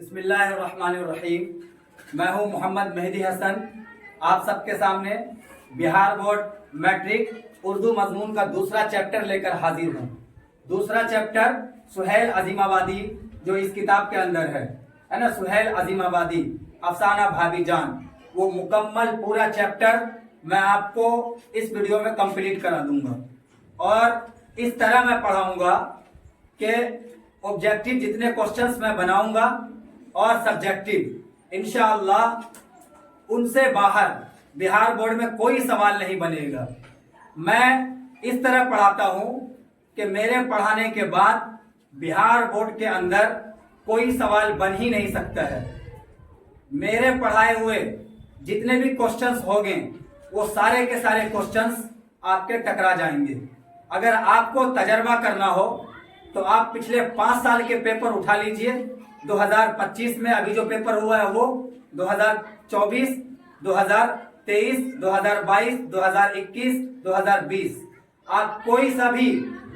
بسم اللہ الرحمن الرحیم۔ میں ہوں محمد مہدی حسن، آپ سب کے سامنے بہار بورڈ میٹرک اردو مضمون کا دوسرا چیپٹر لے کر حاضر ہوں۔ دوسرا چیپٹر سہیل عظیم آبادی جو اس کتاب کے اندر ہے نا، سہیل عظیم آبادی افسانہ بھابھی جان، وہ مکمل پورا چیپٹر میں آپ کو اس ویڈیو میں کمپلیٹ کرا دوں گا، اور اس طرح میں پڑھاؤں گا کہ آبجیکٹو جتنے کوسچنز میں بناؤں گا اور سبجیکٹو انشاءاللہ ان سے باہر بہار بورڈ میں کوئی سوال نہیں بنے گا۔ میں اس طرح پڑھاتا ہوں کہ میرے پڑھانے کے بعد بہار بورڈ کے اندر کوئی سوال بن ہی نہیں سکتا ہے۔ میرے پڑھائے ہوئے جتنے بھی کوسچنز ہوگے وہ سارے کے سارے کوسچنز آپ کے ٹکرا جائیں گے۔ اگر آپ کو تجربہ کرنا ہو تو آپ پچھلے 5 سال کے پیپر اٹھا لیجئے۔ 2025 میں ابھی جو پیپر ہوا ہے وہ 2024، 2023، 2022، 2021، 2020، آپ کوئی سا بھی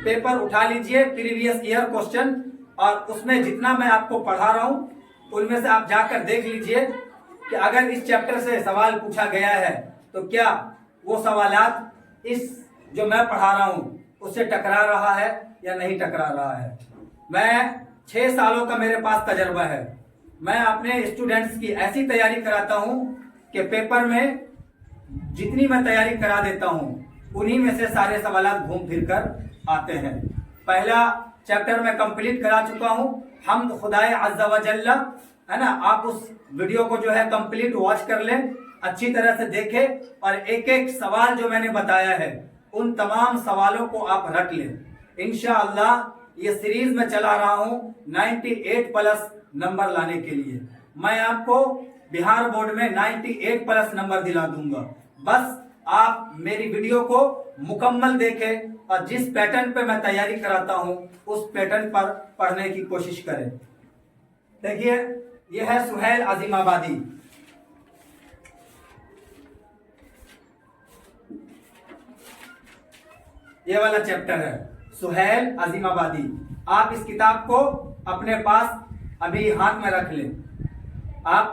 پیپر اٹھا لیجئے پریویس ایئر کوسچن، اور اس میں جتنا میں آپ کو پڑھا رہا ہوں ان میں سے آپ جا کر دیکھ لیجئے کہ اگر اس چیپٹر سے سوال پوچھا گیا ہے تو کیا وہ سوالات اس جو میں پڑھا رہا ہوں اس سے ٹکرا رہا ہے یا نہیں ٹکرا رہا ہے۔ میں 6 سالوں کا میرے پاس تجربہ ہے۔ میں اپنے اسٹوڈنٹس کی ایسی تیاری کراتا ہوں کہ پیپر میں جتنی میں تیاری کرا دیتا ہوں انہی میں سے سارے سوالات گھوم پھر کر آتے ہیں۔ پہلا چیپٹر میں کمپلیٹ کرا چکا ہوں، حمد خدائے عز و جل، ہے نا۔ آپ اس ویڈیو کو جو ہے کمپلیٹ واچ کر لیں، اچھی طرح سے دیکھیں، اور ایک ایک سوال جو میں نے بتایا ہے ان تمام سوالوں کو آپ رٹ لیں۔ انشاءاللہ یہ سیریز میں چلا رہا ہوں 98+ نمبر لانے کے لیے۔ میں آپ کو بہار بورڈ میں 98+ نمبر دلا دوں گا۔ بس آپ میری ویڈیو کو مکمل دیکھیں اور جس پیٹرن پہ میں تیاری کراتا ہوں اس پیٹرن پر پڑھنے کی کوشش کریں۔ دیکھیے، یہ ہے سہیل عظیم آبادی۔ یہ والا چیپٹر ہے سہیل عظیم آبادی۔ آپ اس کتاب کو اپنے پاس ابھی ہاتھ میں رکھ لیں۔ آپ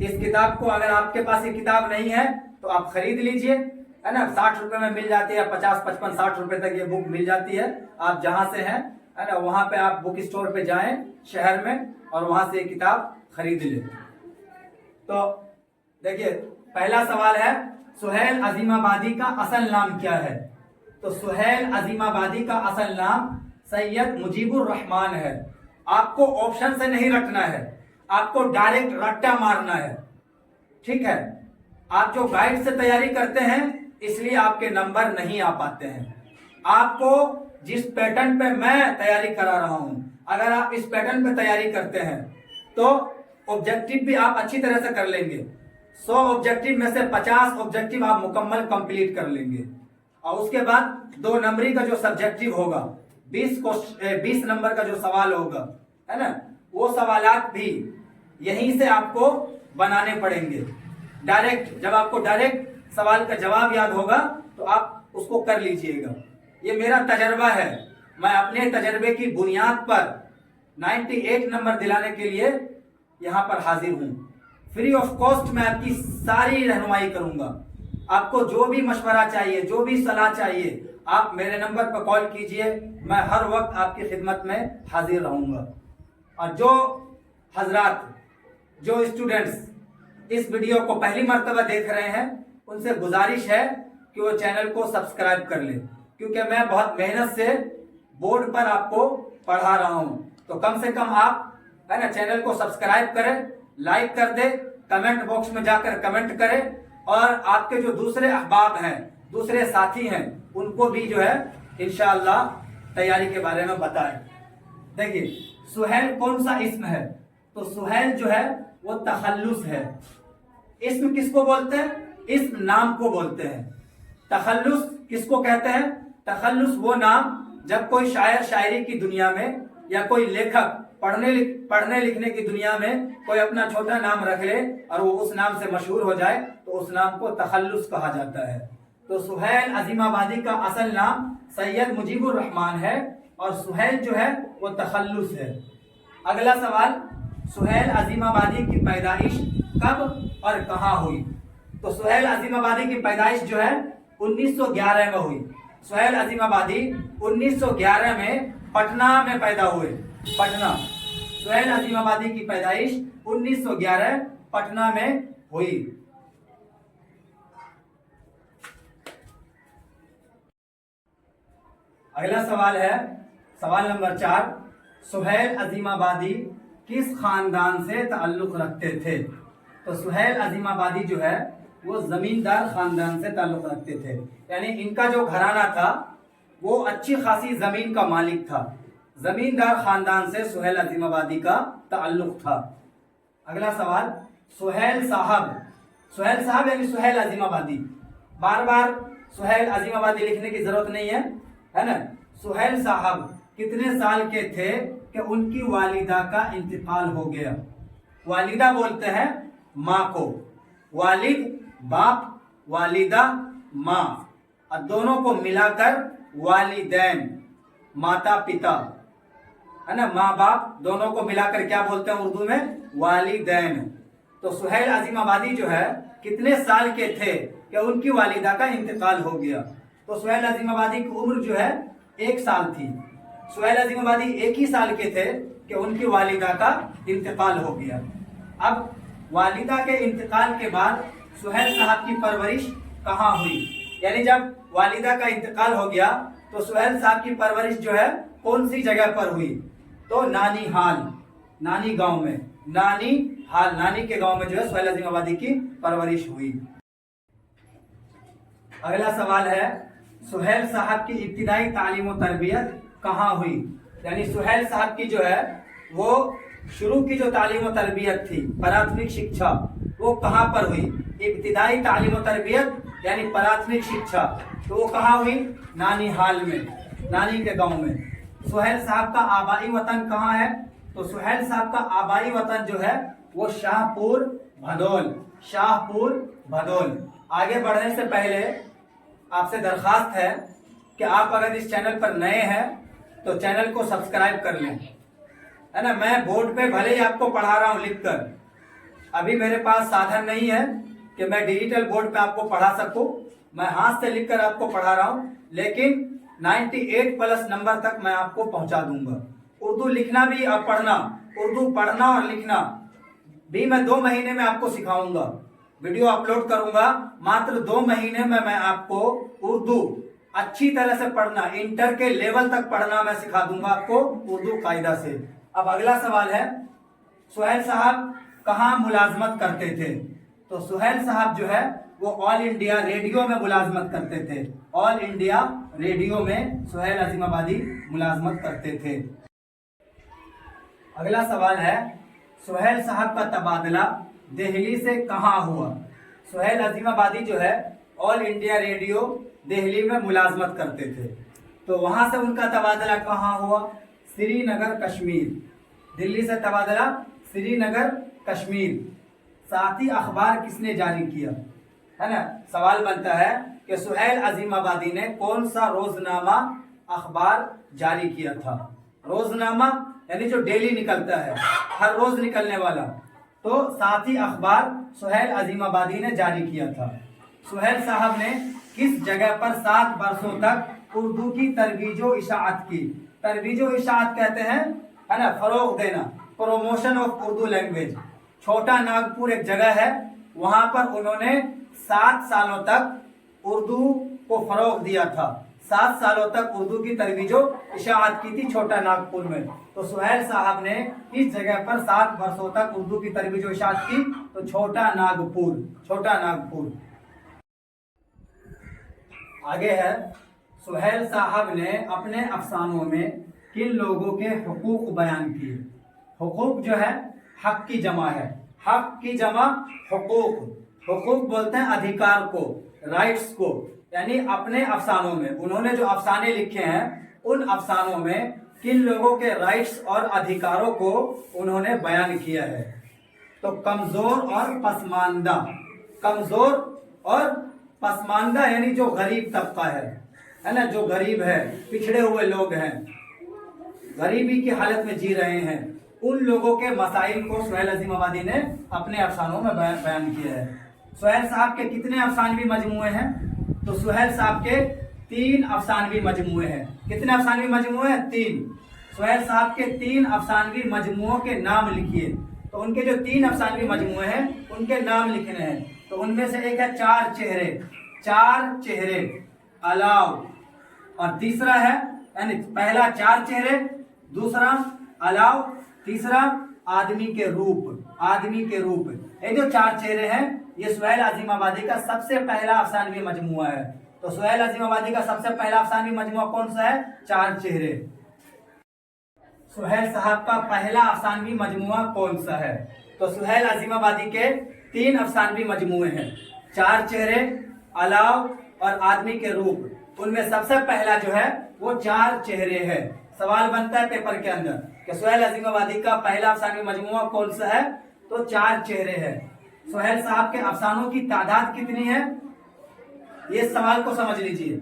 اس کتاب کو، اگر آپ کے پاس یہ کتاب نہیں ہے تو آپ خرید لیجئے، ہے نا۔ 60 روپے میں مل جاتی ہے، 50، 55، 60 روپے تک یہ بک مل جاتی ہے۔ آپ جہاں سے ہیں، ہے نا، وہاں پہ آپ بک اسٹور پہ جائیں شہر میں اور وہاں سے یہ کتاب خرید لیں۔ تو دیکھیے، پہلا سوال ہے سہیل عظیم آبادی کا اصل نام کیا ہے؟ تو سہیل عظیم آبادی کا اصل نام سید مجیب الرحمان ہے۔ آپ کو آپشن سے نہیں رٹنا ہے، آپ کو ڈائریکٹ رٹا مارنا ہے، ٹھیک ہے۔ آپ جو گائیڈ سے تیاری کرتے ہیں اس لیے آپ کے نمبر نہیں آ پاتے ہیں۔ آپ کو جس پیٹرن پہ میں تیاری کرا رہا ہوں، اگر آپ اس پیٹرن پہ تیاری کرتے ہیں تو آبجیکٹو بھی آپ اچھی طرح سے کر لیں گے۔ 100 آبجیکٹو میں سے 50 آبجیکٹو آپ مکمل کمپلیٹ کر لیں گے، اور اس کے بعد 2 نمبری کا جو سبجیکٹو ہوگا، 20 نمبر کا جو سوال ہوگا، ہے نا، وہ سوالات بھی یہیں سے آپ کو بنانے پڑیں گے۔ ڈائریکٹ جب آپ کو ڈائریکٹ سوال کا جواب یاد ہوگا تو آپ اس کو کر لیجئے گا۔ یہ میرا تجربہ ہے، میں اپنے تجربے کی بنیاد پر 98 نمبر دلانے کے لیے یہاں پر حاضر ہوں۔ فری آف کاسٹ میں آپ کی ساری رہنمائی کروں گا۔ آپ کو جو بھی مشورہ چاہیے، جو بھی صلاح چاہیے، آپ میرے نمبر پر کال کیجئے، میں ہر وقت آپ کی خدمت میں حاضر رہوں گا۔ اور جو حضرات، جو اسٹوڈنٹس اس ویڈیو کو پہلی مرتبہ دیکھ رہے ہیں ان سے گزارش ہے کہ وہ چینل کو سبسکرائب کر لیں، کیونکہ میں بہت محنت سے بورڈ پر آپ کو پڑھا رہا ہوں۔ تو کم سے کم آپ، ہے نا، چینل کو سبسکرائب کریں، لائک کر دیں، کمنٹ باکس میں جا کر کمنٹ کریں، اور آپ کے جو دوسرے احباب ہیں، دوسرے ساتھی ہیں، ان کو بھی جو ہے انشاءاللہ تیاری کے بارے میں بتائیں۔ دیکھیے، سہیل کون سا اسم ہے؟ تو سہیل جو ہے وہ تخلص ہے۔ اسم کس کو بولتے ہیں؟ اسم نام کو بولتے ہیں۔ تخلص کس کو کہتے ہیں؟ تخلص وہ نام جب کوئی شاعر شاعری کی دنیا میں، یا کوئی لیکھک پڑھنے لکھنے کی دنیا میں کوئی اپنا چھوٹا نام رکھ لے اور وہ اس نام سے مشہور ہو جائے تو اس نام کو تخلص کہا جاتا ہے۔ تو سہیل عظیم آبادی کا اصل نام سید مجیب الرحمان ہے، اور سہیل جو ہے وہ تخلص ہے۔ اگلا سوال، سہیل عظیم آبادی کی پیدائش کب اور کہاں ہوئی؟ تو سہیل عظیم آبادی کی پیدائش جو ہے 1911 میں ہوئی. سہیل عظیم آبادی 1911 میں پٹنہ میں پیدا ہوئے. پٹنہ. سہیل عظیم آبادی کی پیدائش 1911 پٹنہ میں ہوئی. اگلا سوال ہے سوال نمبر 4. سہیل عظیم آبادی کس خاندان سے تعلق رکھتے تھے؟ تو سہیل عظیم آبادی جو ہے وہ زمیندار خاندان سے تعلق رکھتے تھے. یعنی ان کا جو گھرانہ تھا وہ اچھی خاصی زمین کا مالک تھا. زمیندار خاندان سے سہیل عظیم آبادی کا تعلق تھا. اگلا سوال. سہیل صاحب. سہیل صاحب یعنی سہیل عظیم آبادی. بار بار سہیل عظیم آبادی لکھنے کی ضرورت نہیں ہے نا. سہیل صاحب کتنے سال کے تھے کہ ان کی والدہ کا انتقال ہو گیا؟ والدہ بولتے ہیں ماں کو. والد باپ، والدہ ماں، اور دونوں کو ملا کر والدین، ماتا پتا ہے نا. ماں باپ دونوں کو ملا کر کیا بولتے ہیں اردو میں؟ والدین. تو سہیل عظیم آبادی جو ہے کتنے سال کے تھے کہ ان کی والدہ کا انتقال ہو گیا؟ تو سہیل عظیم آبادی کی عمر جو ہے 1 سال تھی. سہیل عظیم آبادی 1 ہی سال کے تھے کہ ان کی والدہ کا انتقال ہو گیا. اب والدہ کے انتقال کے بعد سہیل صاحب کی پرورش کہاں ہوئی؟ یعنی جب والدہ کا انتقال ہو گیا تو سہیل صاحب کی پرورش جو ہے کون سی جگہ پر ہوئی؟ تو نانی حال، نانی گاؤں میں. نانی حال، نانی کے گاؤں میں جو ہے سہیل عظیم آبادی کی پرورش ہوئی. اگلا سوال ہے سہیل صاحب کی ابتدائی تعلیم و تربیت کہاں ہوئی؟ یعنی سہیل صاحب کی جو ہے وہ شروع کی جو تعلیم و تربیت تھی، پراتھمک شکشا، وہ کہاں پر ہوئی؟ ابتدائی تعلیم و تربیت یعنی پراتھمک شکشا تو وہ کہاں ہوئی؟ نانی حال میں، نانی کے گاؤں میں. سہیل صاحب کا آبائی وطن کہاں ہے؟ تو سہیل صاحب کا آبائی وطن جو ہے وہ شاہ پور بھدول. شاہ پور بھدول. آگے بڑھنے سے پہلے آپ سے درخواست ہے کہ آپ اگر اس چینل پر نئے ہیں تو چینل کو سبسکرائب کر لیں، ہے نا. میں بورڈ پہ بھلے ہی آپ کو پڑھا رہا ہوں لکھ کر، ابھی میرے پاس سادھن نہیں ہے کہ میں ڈیجیٹل بورڈ پہ آپ کو پڑھا سکوں. میں ہاتھ سے لکھ کر آپ کو پڑھا رہا ہوں، لیکن 98+ نمبر تک میں آپ کو پہنچا دوں گا. اردو لکھنا بھی اور پڑھنا، اردو پڑھنا اور لکھنا بھی میں 2 مہینے میں آپ کو سکھاؤں گا. ویڈیو اپلوڈ کروں گا، ماتر 2 مہینے میں آپ کو اردو اچھی طرح سے پڑھنا، انٹر کے لیول تک پڑھنا میں سکھا دوں گا آپ کو اردو قاعدہ سے. اب اگلا سوال ہے سہیل صاحب کہاں ملازمت کرتے تھے؟ تو سہیل صاحب جو ہے وہ آل انڈیا ریڈیو میں ملازمت کرتے تھے. آل انڈیا ریڈیو میں سہیل عظیم آبادی ملازمت کرتے تھے. اگلا سوال ہے سہیل صاحب کا تبادلہ دہلی سے کہاں ہوا؟ سہیل عظیم آبادی جو ہے آل انڈیا ریڈیو دہلی میں ملازمت کرتے تھے، تو وہاں سے ان کا تبادلہ کہاں ہوا؟ سری نگر کشمیر. دلی سے تبادلہ سری نگر کشمیر. ساتھی اخبار کس نے جاری کیا؟ ہے نا. سوال بنتا ہے کہ سہیل عظیم آبادی نے کون سا روزنامہ اخبار جاری کیا تھا؟ روزنامہ یعنی جو ڈیلی نکلتا ہے، ہر روز نکلنے والا. تو ساتھی اخبار سہیل عظیم آبادی نے جاری کیا تھا. سہیل صاحب نے کس جگہ پر 7 برسوں تک اردو کی ترویج و اشاعت کی؟ ترویج و اشاعت کہتے ہیں ہے نا فروغ دینا، پروموشن آف اردو لینگویج. چھوٹا ناگپور ایک جگہ ہے، وہاں پر انہوں نے 7 سالوں تک اردو کو فروغ دیا تھا. 7 سالوں تک اردو کی ترویج و اشاعت کی تھی چھوٹا ناگپور میں. تو سہیل صاحب نے اس جگہ پر 7 برسوں تک اردو کی ترویج و اشاعت کی، تو چھوٹا ناگپور. چھوٹا ناگپور. آگے ہے سہیل صاحب نے اپنے افسانوں میں کن لوگوں کے حقوق بیان کیے؟ حقوق جو ہے حق کی جمع ہے. حق کی جمع حقوق. حقوق بولتے ہیں ادھیکار کو، رائٹس کو. یعنی اپنے افسانوں میں انہوں نے جو افسانے لکھے ہیں ان افسانوں میں کن لوگوں کے رائٹس اور ادھیکاروں کو انہوں نے بیان کیا ہے؟ تو کمزور اور پسماندہ. کمزور اور پسماندہ یعنی جو غریب طبقہ ہے نا، جو غریب ہے، پچھڑے ہوئے لوگ ہیں، غریبی کی حالت میں جی رہے ہیں، उन लोगों के मसाइल को सुहेल अजीम आबादी ने अपने अफसानों में बयान किया है। सुहेल साहब के कितने अफसानवी मजमूए हैं? तो सुहेल साहब के 3 अफसानवी मजमूए हैं। कितने अफसानवी मजमूए हैं? 3। सुहेल साहब के 3 अफसानवी मजमुओं के नाम लिखिए। तो उनके जो 3 अफसानवी मजमुए हैं उनके नाम लिखने हैं। तो उनमें से एक है 4 चेहरे, 4 चेहरे अलाव, और तीसरा है, यानी पहला 4 चेहरे, दूसरा अलाव, तीसरा आदमी के रूप, आदमी के रूप। ये जो 4 चेहरे हैं ये सुहेल अजीम आबादी का सबसे पहला अफसानवी मजमुआ है। तो सुहेल अजीम आबादी का सबसे पहला अफसानवी मजमुआ कौन सा है? 4 चेहरे। सुहेल साहब का पहला अफसानवी मजमुआ कौन सा है? तो सुहेल अजीम आबादी के 3 अफसानवी मजमुए हैं, 4 चेहरे, अलाव और आदमी के रूप। उनमें सबसे पहला जो है वो 4 चेहरे है। सवाल बनता है पेपर के अंदर कि सुहेल अजीम आबादी का पहला अफसानवी मजमुआ कौन सा है? तो 4 चेहरे है। सुहेल साहब के अफसानों की तादाद कितनी है? ये सवाल को समझ लीजिए।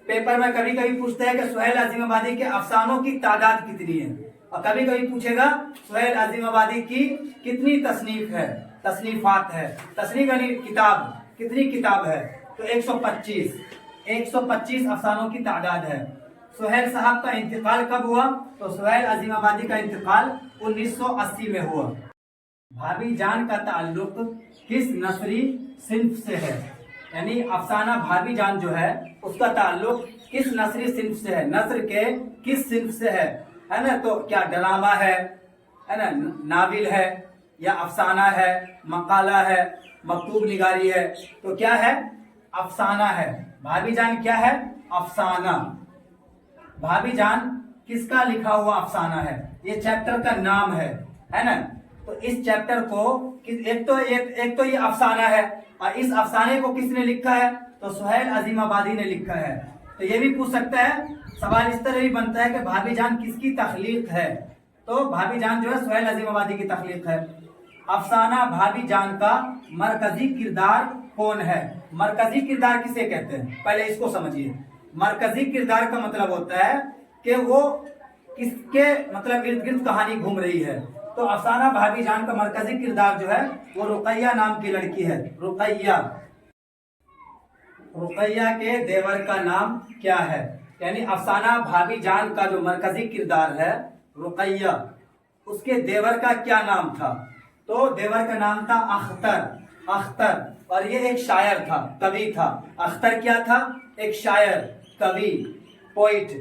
पेपर में कभी कभी पूछता है कि सुहेल अजीम आबादी के अफसानों की तादाद कितनी है, और कभी कभी पूछेगा सुहेल अजीम आबादी की कितनी तसनीफ है, तसनीफात है। तसनीफ यानी किताब, कितनी किताब है? तो 125 अफसानों की तादाद है। सुहेल साहब का इंतकाल कब हुआ? तो सुहेल अजीम आबादी का इंतकाल 1980 में हुआ। भाभी जान का ताल्लुक किस नसरी सिन्फ से है? यानी अफसाना भाभी जान जो है उसका ताल्लुक किस नसरी सिन्फ से है? नसर के किस सिन्फ से है ना? तो क्या ड्रामा है ना, नाविल है, या अफसाना है, मकाला है, मकतूब निगारी है? तो क्या है? अफसाना है। भाभी जान क्या है? अफसाना। भाभी जान किसका लिखा हुआ अफसाना है? ये चैप्टर का नाम है ना? तो इस चैप्टर को एक तो ये अफसाना है, और इस अफसाने को किसने लिखा है? तो सुहेल अजीम आबादी ने लिखा है। तो ये भी पूछ सकता है, सवाल इस तरह भी बनता है कि भाभी जान किसकी तख्लीक है? तो भाभी जान जो है सुहेल अजीम आबादी की तख्लीक है। अफसाना भाभी जान का मरकजी किरदार कौन है? मरकजी किरदार किसे कहते हैं? पहले इसको समझिए। मरकजी किरदार का मतलब होता है कि वो किसके मतलब इर्द गिर्द कहानी घूम रही है। तो अफसाना भाभी जान का मरकजी किरदार जो है वो रुकैया नाम की लड़की है। रुकैया। रुकैया के देवर का नाम क्या है? यानी अफसाना भाभी जान का जो मरकजी किरदार है रुकैया, उसके देवर का क्या नाम था? तो देवर का नाम था अख्तर। अख्तर, और ये एक शायर था, कवि था। अख्तर क्या था? एक शायर, कवि, पोइट।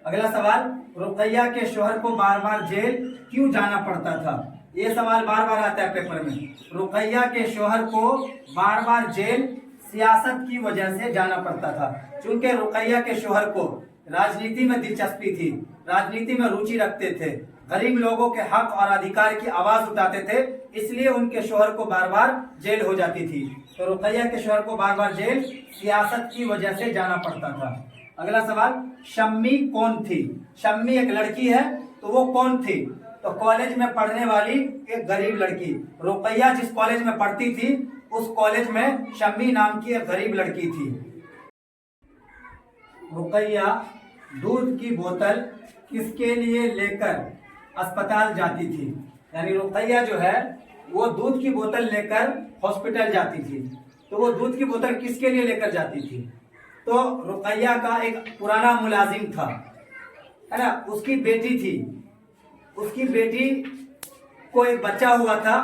अगला सवाल, रुकैया के शोहर को बार बार जेल क्यों जाना पड़ता था? ये सवाल बार बार आता है पेपर में। रुकैया के शोहर को बार बार जेल सियासत की वजह से जाना पड़ता था। चूंकि रुकैया के शोहर को राजनीति में दिलचस्पी थी, राजनीति में रुचि रखते थे, गरीब लोगों के हक और अधिकार की आवाज उठाते थे, इसलिए उनके शोहर को बार बार जेल हो जाती थी। तो रुकैया के शोहर को बार बार जेल सियासत की वजह से जाना पड़ता था। अगला सवाल, शम्मी कौन थी? शम्मी एक लड़की है, तो वो कौन थी? तो कॉलेज में पढ़ने वाली एक गरीब लड़की। रुकैया जिस कॉलेज में पढ़ती थी उस कॉलेज में शम्मी नाम की एक गरीब लड़की थी। रुकैया दूध की बोतल किसके लिए लेकर अस्पताल जाती थी? यानी रुकैया जो है वो दूध की बोतल लेकर हॉस्पिटल जाती थी। तो वो दूध की बोतल किसके लिए लेकर जाती थी? तो रुकैया का एक पुराना मुलाजिम था, है ना, उसकी बेटी थी। उसकी बेटी को एक बच्चा हुआ था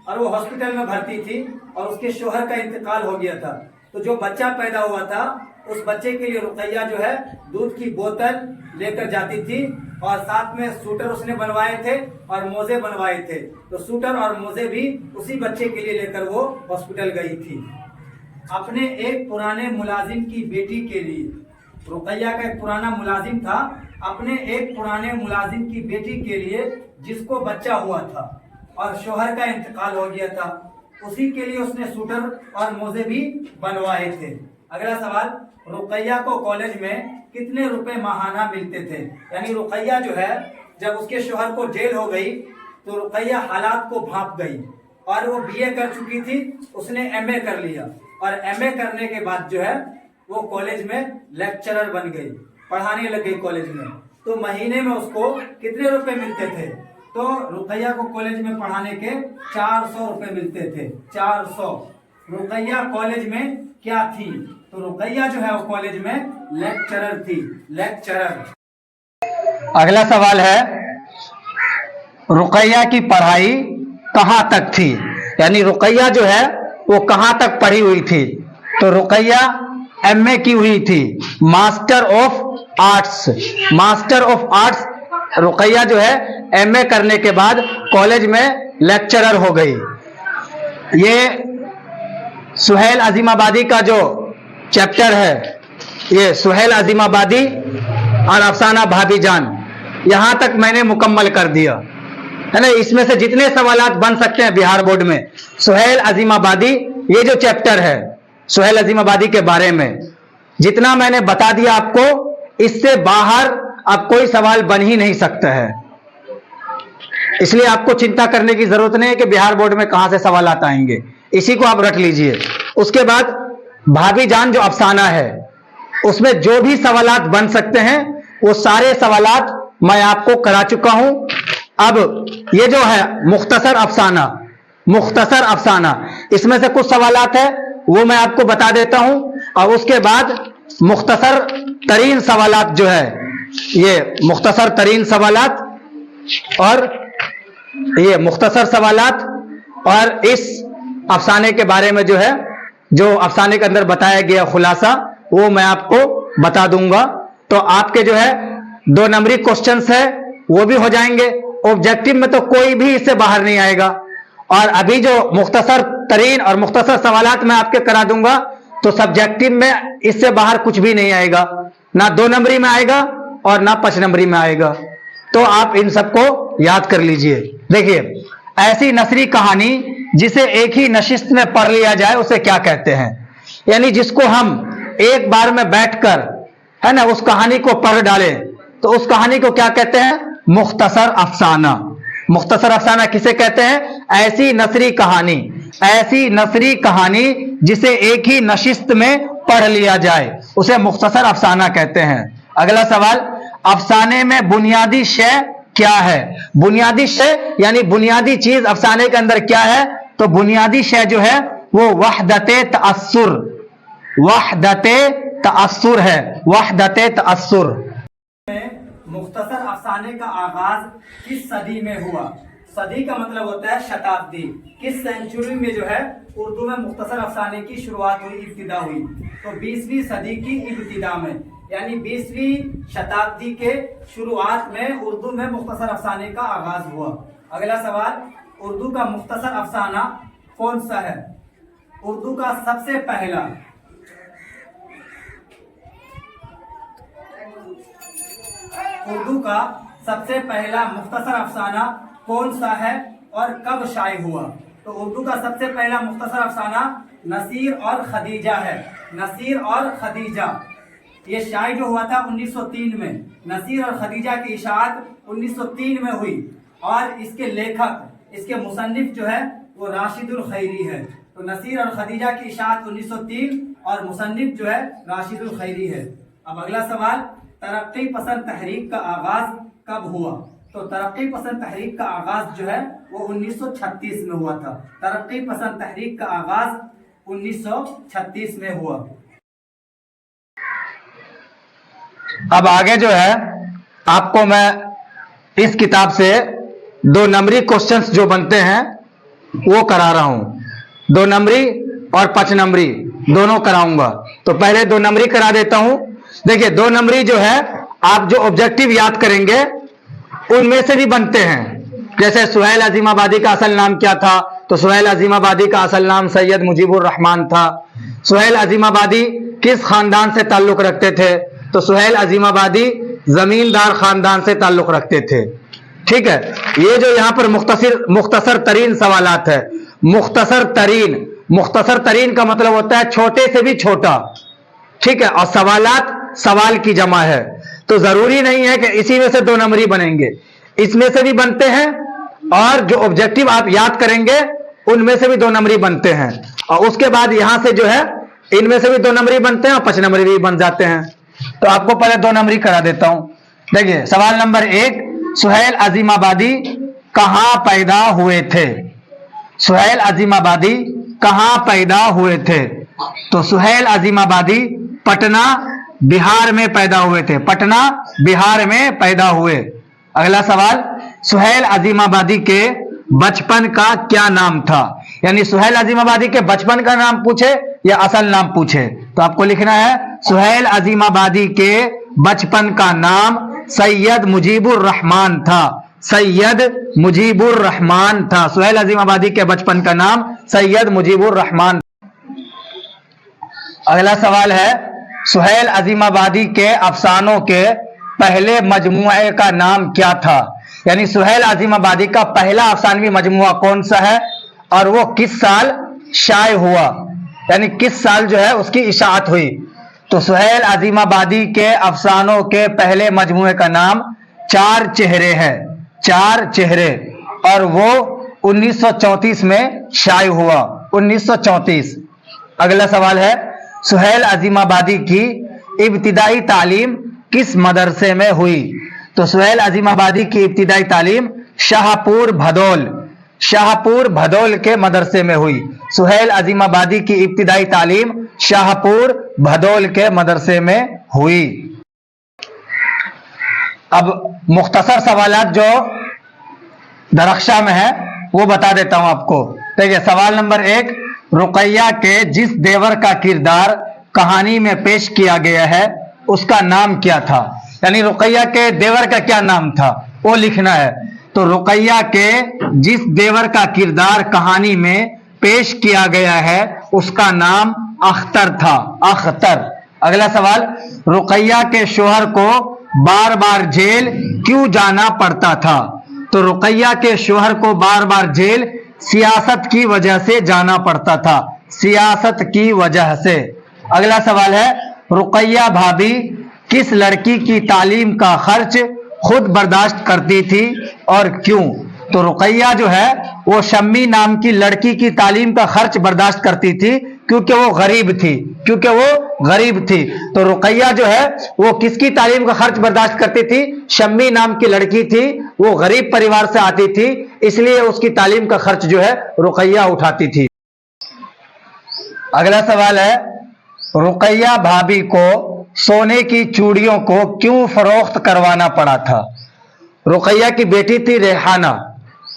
और वो हॉस्पिटल में भर्ती थी और उसके शोहर का इंतकाल हो गया था। तो जो बच्चा पैदा हुआ था उस बच्चे के लिए रुकैया जो है दूध की बोतल लेकर जाती थी, और साथ में सूटर उसने बनवाए थे और मोजे बनवाए थे। तो सूटर और मोजे भी उसी बच्चे के लिए लेकर वो हॉस्पिटल गई थी। अपने एक पुराने मुलाजिम की बेटी के लिए, रुकैया का एक पुराना मुलाजिम था, अपने एक पुराने मुलाजिम की बेटी के लिए जिसको बच्चा हुआ था और शोहर का इंतकाल हो गया था, उसी के लिए उसने सूटर और मोजे भी बनवाए थे। अगला सवाल, रुकैया को कॉलेज में कितने रुपए माहाना मिलते थे? यानी रुकैया जो है जब उसके शोहर को जेल हो गई तो रुकैया हालात को भांप गई और वो बीए कर चुकी थी, उसने एमए कर लिया और एमए करने के बाद जो है वो कॉलेज में लेक्चरर बन गई, पढ़ाने लग गई कॉलेज में। तो महीने में उसको कितने रुपए मिलते थे? तो रुकैया को कॉलेज में पढ़ाने के 400 रुपए मिलते थे। 400। रुकैया कॉलेज में क्या थी? तो रुकैया जो है वो कॉलेज में लेक्चरर थी, लेक्चरर। अगला सवाल है, रुकैया की पढ़ाई कहाँ तक थी? यानी रुकैया जो है वो कहाँ तक पढ़ी हुई थी? तो रुकैया एमए की हुई थी, master of arts. Master of arts Rukaiya जो है एमए करने के बाद कॉलेज में लेक्चरर हो गई। ये सुहेल अजीमाबादी का जो चैप्टर है, ये सुहेल अजीमाबादी और अफसाना भाभी जान, यहां तक मैंने मुकम्मल कर दिया है ना। इसमें से जितने सवालात बन सकते हैं बिहार बोर्ड में, सुहेल अजीमाबादी, ये जो चैप्टर है सुहेल अजीमाबादी के बारे में जितना मैंने बता दिया आपको, इससे बाहर अब कोई सवाल बन ही नहीं सकता है। इसलिए आपको चिंता करने की जरूरत नहीं है कि बिहार बोर्ड में कहां से सवालात आएंगे, इसी को आप रट लीजिए। उसके बाद भाभी जान जो अफसाना है, उसमें जो भी सवालात बन सकते हैं वो सारे सवालात मैं आपको करा चुका हूं। अब ये जो है मुख्तसर अफसाना, मुख्तसर अफसाना, इसमें से कुछ सवालात है वो मैं आपको बता देता हूं, और उसके बाद मुख्तसर तरीन सवालात जो है, ये मुख्तसर तरीन सवालात और ये मुख्तसर सवालात और इस अफसाने के बारे में जो है, जो अफसाने के अंदर बताया गया खुलासा, वो मैं आपको बता दूंगा। तो आपके जो है 2 नंबरी क्वेश्चंस है वो भी हो जाएंगे। ऑब्जेक्टिव में तो कोई भी इससे बाहर नहीं आएगा। और अभी जो मुख्तसर तरीन और मुख्तसर सवालात मैं आपके करा दूंगा, तो सब्जेक्टिव में इससे बाहर कुछ भी नहीं आएगा, ना 2 नंबरी में आएगा और ना 5 नंबरी में आएगा। तो आप इन सबको याद कर लीजिए। देखिए, ऐसी नसरी कहानी जिसे एक ही नशिस्त में पढ़ लिया जाए उसे क्या कहते हैं? यानी जिसको हम एक बार में बैठकर है ना उस कहानी को पढ़ डालें, तो उस कहानी को क्या कहते हैं? मुख्तसर अफसाना। मुख्तसर अफसाना किसे कहते हैं? ऐसी नसरी कहानी, ऐसी नसरी कहानी जिसे एक ही नशिस्त में पढ़ लिया जाए उसे मुख्तसर अफसाना कहते हैं। अगला सवाल, अफसाने में बुनियादी शय क्या है? बुनियादी शय यानी बुनियादी चीज अफसाने के अंदर क्या है? तो बुनियादी शय जो है वो वहदते तअस्सुर, वहदते तअस्सुर है, वहदते तअस्सुर। मुख्तसर अफसाने का आगाज किस सदी में हुआ? सदी का मतलब होता है शताब्दी। किस सेंचुरी में जो है उर्दू में मुख्तसर अफसाने की शुरुआत हुई, इब्तिदा हुई? तो 20वीं सदी की इब्तिदा में, यानी 20वीं शताब्दी के शुरुआत में उर्दू में मुख्तसर अफसाने का आगाज हुआ। अगला सवाल, उर्दू का मुख्तसर अफसाना कौन सा है? उर्दू का सबसे पहला मुख्तसर अफसाना कौन सा है और कब शाये हुआ? तो उर्दू का सबसे पहला मुख्तसर अफसाना नसीर और खदीजा है। नसीर और खदीजा, ये शाये जो हुआ था 1903 में। नसीर और खदीजा की इशाअत 1903 में हुई, और इसके लेखक, इसके मुसन्निफ जो है वो राशिदुल खैरी है। तो नसीर और खदीजा की इशाअत 1903 और मुसन्निफ जो है राशिदुल खैरी है। अब अगला सवाल, तरक्की पसंद तहरीक का आगाज कब हुआ? तो तरक्की पसंद तहरीक का आगाज जो है वो 1936 में हुआ था। तरक्की पसंद तहरीक का आगाज 1936 में हुआ। अब आगे जो है आपको मैं इस किताब से 2 नंबरी क्वेश्चंस जो बनते हैं वो करा रहा हूं। 2 नंबरी और 5 नंबरी दोनों कराऊंगा। तो पहले 2 नंबरी करा देता हूं। देखिए, 2 नंबरी जो है आप जो ऑब्जेक्टिव याद करेंगे उनमें से भी बनते हैं। जैसे सुहेल अजीमाबादी का असल नाम क्या था? तो सुहेल अजीमाबादी का असल नाम सैयद मुजीबुर रहमान था। सुहेल अजीमाबादी किस खानदान से ताल्लुक रखते थे? तो सुहेल अजीमाबादी जमींदार खानदान से ताल्लुक रखते थे। ठीक है, ये जो यहाँ पर मुख्तसर तरीन सवालात है, मुख्तसर तरीन का मतलब होता है छोटे से भी छोटा। ठीक है, और सवालात सवाल की जमा है, तो जरूरी नहीं है कि इसी में से 2 नंबरी बनेंगे, इसमें से भी बनते हैं, और जो ऑब्जेक्टिव आप याद करेंगे उनमें से भी 2 नंबरी बनते हैं। और उसके बाद यहां से जो है इनमें से भी 2 नंबरी बनते हैं और 5 नंबरी भी बन जाते हैं। तो आपको पहले 2 नंबरी करा देता हूं। देखिए, सवाल नंबर 1, सुहेल अजीमाबादी कहां पैदा हुए थे? सुहेल अजीम आबादी कहां पैदा हुए थे? तो सुहेल अजीम आबादी पटना बिहार में पैदा हुए थे। पटना बिहार में पैदा हुए। अगला सवाल, सुहेल अजीम आबादी के बचपन का क्या नाम था? यानी सुहेल अजीम आबादी के बचपन का नाम पूछे या असल नाम पूछे, तो आपको लिखना है सुहेल अजीम आबादी के बचपन का नाम सैयद मुजीबुर रहमान था। सैयद मुजीबुर रहमान था। सुहेल अजीम आबादी के बचपन का नाम सैयद मुजीबुर रहमान। अगला सवाल है, सुहेल अजीम आबादी के अफसानों के पहले मजमुए का नाम क्या था? यानी सुहेल अजीम आबादी का पहला अफसानवी मजमुआ कौन सा है और वो किस साल शाये हुआ, यानी किस साल जो है उसकी इशाअत हुई? तो सुहेल अजीम आबादी के अफसानों के पहले मजमुए का नाम चार चेहरे है। चार चेहरे, और वो 1934 में शाये हुआ। 1934। अगला सवाल है, सुहेल अजीम आबादी की इब्तिदाई तालीम किस मदरसे में हुई? तो सुहेल अजीम आबादी की इब्तिदाई तालीम शाहपुर भदौल, शाहपुर भदौल के मदरसे में हुई। सुहेल अजीम आबादी की इब्तिदाई तालीम शाहपुर भदौल के मदरसे में हुई। अब मुख्तसर सवालात जो दरख्शा में है वो बता देता हूं आपको। देखिए, सवाल नंबर 1, रुकैया के जिस देवर का किरदार कहानी में पेश किया गया है उसका नाम क्या था? यानी रुकैया के देवर का क्या नाम था वो लिखना है। तो रुकैया के जिस देवर का किरदार कहानी में पेश किया गया है उसका नाम अख्तर था। अख्तर। अगला सवाल, रुकैया के शोहर को बार बार जेल क्यों जाना पड़ता था? तो रुकैया के शोहर को बार बार जेल सियासत की वजह से जाना पड़ता था। सियासत की वजह से। अगला सवाल है, रुकैया भाभी किस लड़की की तालीम का खर्च खुद बर्दाश्त करती थी और क्यों? तो रुकैया जो है वो शम्मी नाम की लड़की की तालीम का खर्च बर्दाश्त करती थी क्योंकि वो गरीब थी। क्योंकि वो गरीब थी। तो रुकैया जो है वो किसकी तालीम का खर्च बर्दाश्त करती थी? शम्मी नाम की लड़की थी, वो गरीब परिवार से आती थी, इसलिए उसकी तालीम का खर्च जो है रुकैया उठाती थी। अगला सवाल है, रुकैया भाभी को सोने की चूड़ियों को क्यों फरोख्त करवाना पड़ा था? रुकैया की बेटी थी रेहाना,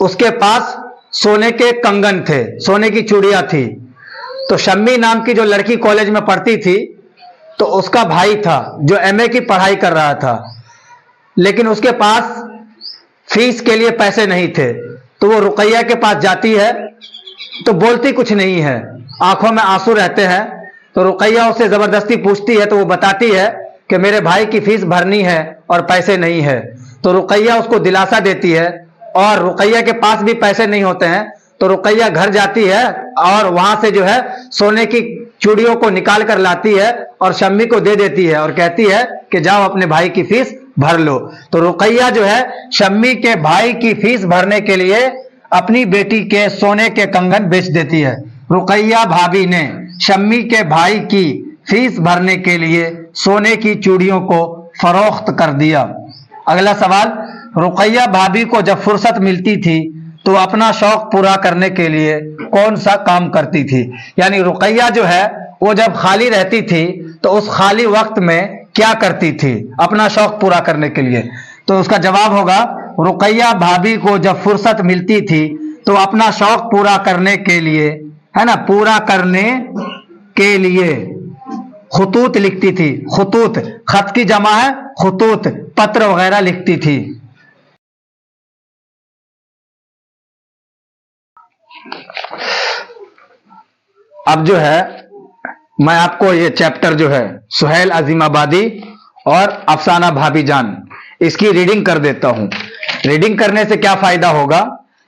उसके पास सोने के कंगन थे, सोने की चूड़ियां थी। तो शम्मी नाम की जो लड़की कॉलेज में पढ़ती थी तो उसका भाई था जो एमए की पढ़ाई कर रहा था, लेकिन उसके पास फीस के लिए पैसे नहीं थे। तो वो रुकैया के पास जाती है तो बोलती कुछ नहीं है, आंखों में आंसू रहते हैं। तो रुकैया उससे जबरदस्ती पूछती है तो वो बताती है कि मेरे भाई की फीस भरनी है और पैसे नहीं है। तो रुकैया उसको दिलासा देती है, और रुकैया के पास भी पैसे नहीं होते हैं। तो रुकैया घर जाती है और वहां से जो है सोने की चूड़ियों को निकाल कर लाती है और शम्मी को दे देती है और कहती है कि जाओ अपने भाई की फीस भर लो। तो रुकैया जो है शम्मी के भाई की फीस भरने के लिए अपनी बेटी के सोने के कंगन बेच देती है। रुकैया भाभी ने शम्मी के भाई की फीस भरने के लिए सोने की चूड़ियों को फरोख्त कर दिया। अगला सवाल, रुकैया भाभी को जब फुर्सत मिलती थी तो अपना शौक पूरा करने के लिए कौन सा काम करती थी? यानी रुकैया जो है वो जब खाली रहती थी तो उस खाली वक्त में क्या करती थी अपना शौक पूरा करने के लिए? तो उसका जवाब होगा, रुकैया भाभी को जब फुर्सत मिलती थी तो अपना शौक पूरा करने के लिए, है ना, पूरा करने के लिए खुतूत लिखती थी। खुतूत, खत की जमा है खुतूत, पत्र वगैरह लिखती थी। अब जो है मैं आपको ये चैप्टर जो है सुहेल अजीम आबादी और अफसाना भाभी जान, इसकी रीडिंग कर देता हूं। रीडिंग करने से क्या फायदा होगा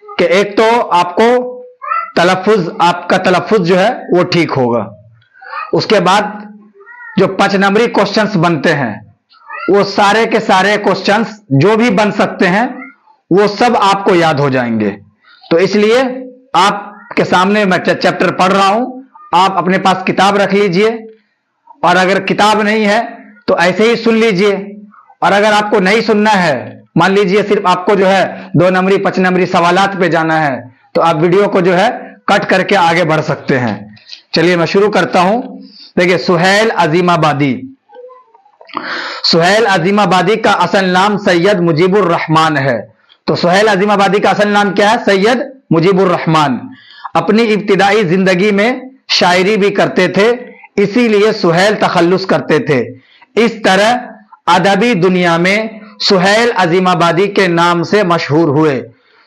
कि एक तो आपको तलफ्फुज, आपका तलफ्फुज जो है वो ठीक होगा। उसके बाद जो 5 नंबरी क्वेश्चंस बनते हैं वो सारे के सारे क्वेश्चंस जो भी बन सकते हैं वो सब आपको याद हो जाएंगे। तो इसलिए आपके सामने मैं चैप्टर पढ़ रहा हूं, आप अपने पास किताब रख लीजिए, और अगर किताब नहीं है तो ऐसे ही सुन लीजिए, और अगर आपको नहीं सुनना है मान लीजिए सिर्फ आपको जो है 2 नंबरी 5 नंबरी सवालात पे जाना है, तो आप वीडियो को जो है कट करके आगे बढ़ सकते हैं। चलिए मैं शुरू करता हूं। देखिए, सुहेल अजीमाबादी। सुहेल अजीमाबादी का असल नाम सैयद मुजीबुर रहमान है। तो सुहेल अजीमाबादी का असल नाम क्या है? सैयद मुजीबुर रहमान। अपनी इब्तिदाई जिंदगी में शायरी भी करते थे, इसीलिए सुहेल तखल्लुस करते थे। इस तरह अदबी दुनिया में सुहेल अजीमाबादी के नाम से मशहूर हुए।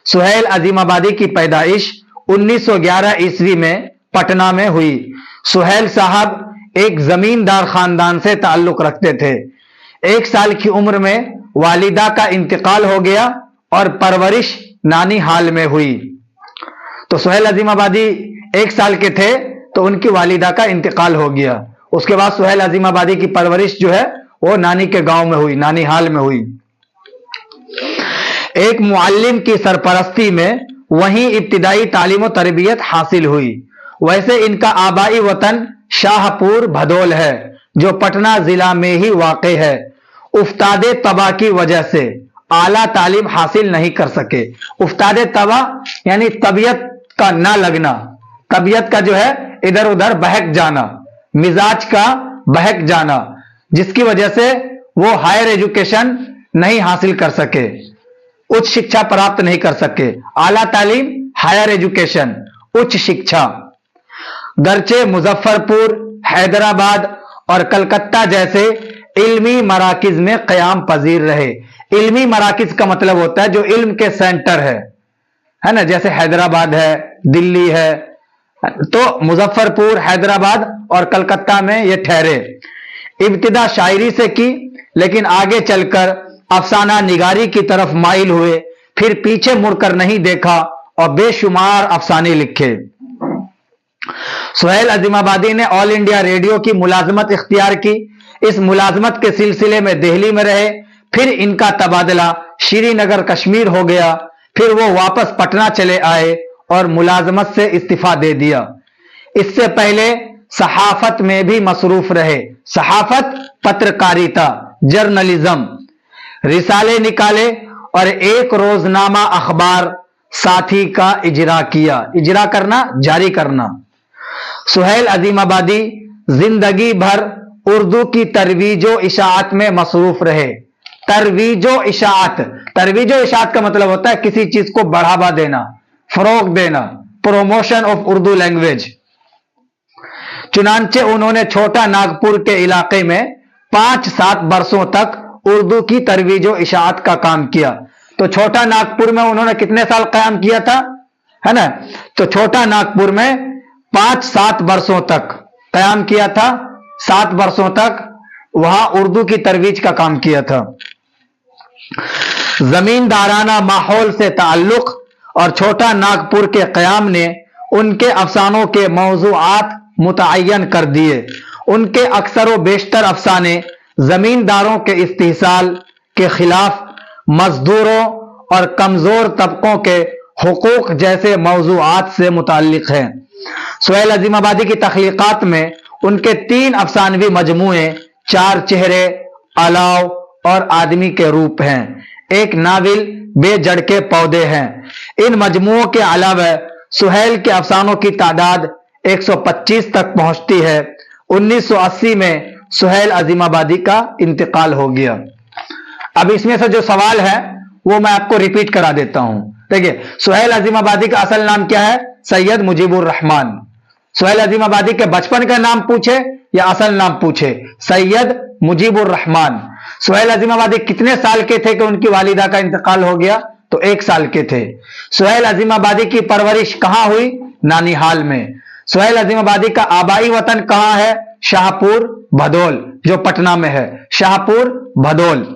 सुहेल अजीमाबादी की पैदाइश 1911 ईस्वी में पटना में हुई। सुहेल साहब एक जमींदार खानदान से ताल्लुक रखते थे। 1 साल की उम्र में वालिदा का इंतकाल हो गया और परवरिश नानी हाल में हुई। तो सुहेल अजीमाबादी 1 साल के थे तो उनकी वालिदा का इंतकाल हो गया। उसके बाद सुहेल अजीमाबादी की परवरिश जो है वो नानी के गांव में हुई, नानी हाल में हुई। एक मुअल्लिम की सरपरस्ती में वहीं इब्तिदाई तालीम और तरबियत हासिल हुई। वैसे इनका आबाई वतन शाहपुर भदोल है, जो पटना जिला में ही वाक़े है। उस्तादे तबा की वजह से आला तालीम हासिल नहीं कर सके। उस्तादे तबा यानी तबीयत का ना लगना, तबीयत का जो है इधर उधर बहक जाना, मिजाज का बहक जाना, जिसकी वजह से वो हायर एजुकेशन नहीं हासिल कर सके, उच्च शिक्षा प्राप्त नहीं कर सके। आला तालीम, हायर एजुकेशन, उच्च शिक्षा। गर्चे मुजफ्फरपुर, हैदराबाद और कलकत्ता जैसे इल्मी मराकिज में क़याम पजीर रहे। इल्मी मराकिज का मतलब होता है जो इल्म के सेंटर है ना, जैसे हैदराबाद है, दिल्ली है। तो मुजफ्फरपुर, हैदराबाद और कलकत्ता में ये ठहरे। इब्तिदा शायरी से की, लेकिन आगे चलकर अफसाना निगारी की तरफ माइल हुए। फिर पीछे मुड़कर नहीं देखा और बेशुमार अफसाने लिखे। सुहेल अजीमाबादी ने ऑल इंडिया रेडियो की मुलाजमत इख्तियार की। इस मुलाजमत के सिलसिले में दिल्ली में रहे। फिर इनका तबादला श्रीनगर कश्मीर हो गया। फिर वो वापस पटना चले आए और मुलाजमत से इस्तीफा दे दिया। इससे पहले सहाफत में भी मसरूफ रहे। सहाफत पत्रकारिता, जर्नलिज्म, रिसाले निकाले और एक रोजनामा अखबार साथी का इजरा किया। इजरा करना, जारी करना। सुहेल अजीमाबादी जिंदगी भर उर्दू की तरवीजो इशाअत में मसरूफ रहे। तरवीजो इशाअत, तरवीजो इशाअत का मतलब होता है किसी चीज को बढ़ावा देना, फरोग देना, प्रोमोशन ऑफ उर्दू लैंग्वेज। चुनांचे उन्होंने छोटा नागपुर के इलाके में 5-7 वर्षों तक उर्दू की तरवीजो इशाअत का काम किया। तो छोटा नागपुर में उन्होंने कितने साल कायम किया था, है ना? तो छोटा नागपुर में 5-7 वर्षों तक कयाम किया था। 7 वर्षों तक वहां उर्दू की तरवीज का काम किया था। जमींदाराना माहौल से ताल्लुक और छोटा नागपुर के कयाम ने उनके अफसानों के मौज़ूआत मुतय्यन कर दिए। उनके अक्सर व बेशतर अफसाने जमींदारों के इस्तिहसाल के खिलाफ, मजदूरों और कमजोर तबकों के हुकूक जैसे मौज़ूआत से मुताल्लिक हैं। सुहेल अजीमाबादी की तख्लीकात में उनके 3 अफसानवी मजमूए 4 चेहरे, अलाव और आदमी के रूप हैं। एक नाविल बेजड़ के पौधे हैं। इन मजमुओं के अलावा सुहेल के अफसानों की तादाद 125 तक पहुंचती है। 1980 में सुहेल अजीमाबादी का इंतकाल हो गया। अब इसमें से जो सवाल है वो मैं आपको रिपीट करा देता हूं। देखिए, सुहेल अजीमाबादी का असल नाम क्या है? सैयद मुजीबुर रहमान। सुहेल अजीमाबादी के बचपन का नाम पूछे या असल नाम पूछे? सैयद मुजीबुर रहमान। सुहेल अजीमाबादी कितने साल के थे कि उनकी वालिदा का इंतकाल हो गया? तो 1 साल के थे। सुहेल अजीमाबादी की परवरिश कहां हुई? नानी हाल में। सुहेल अजीमाबादी का आबाई वतन कहां है? शाहपुर भदोल, जो पटना में है। शाहपुर भदोल।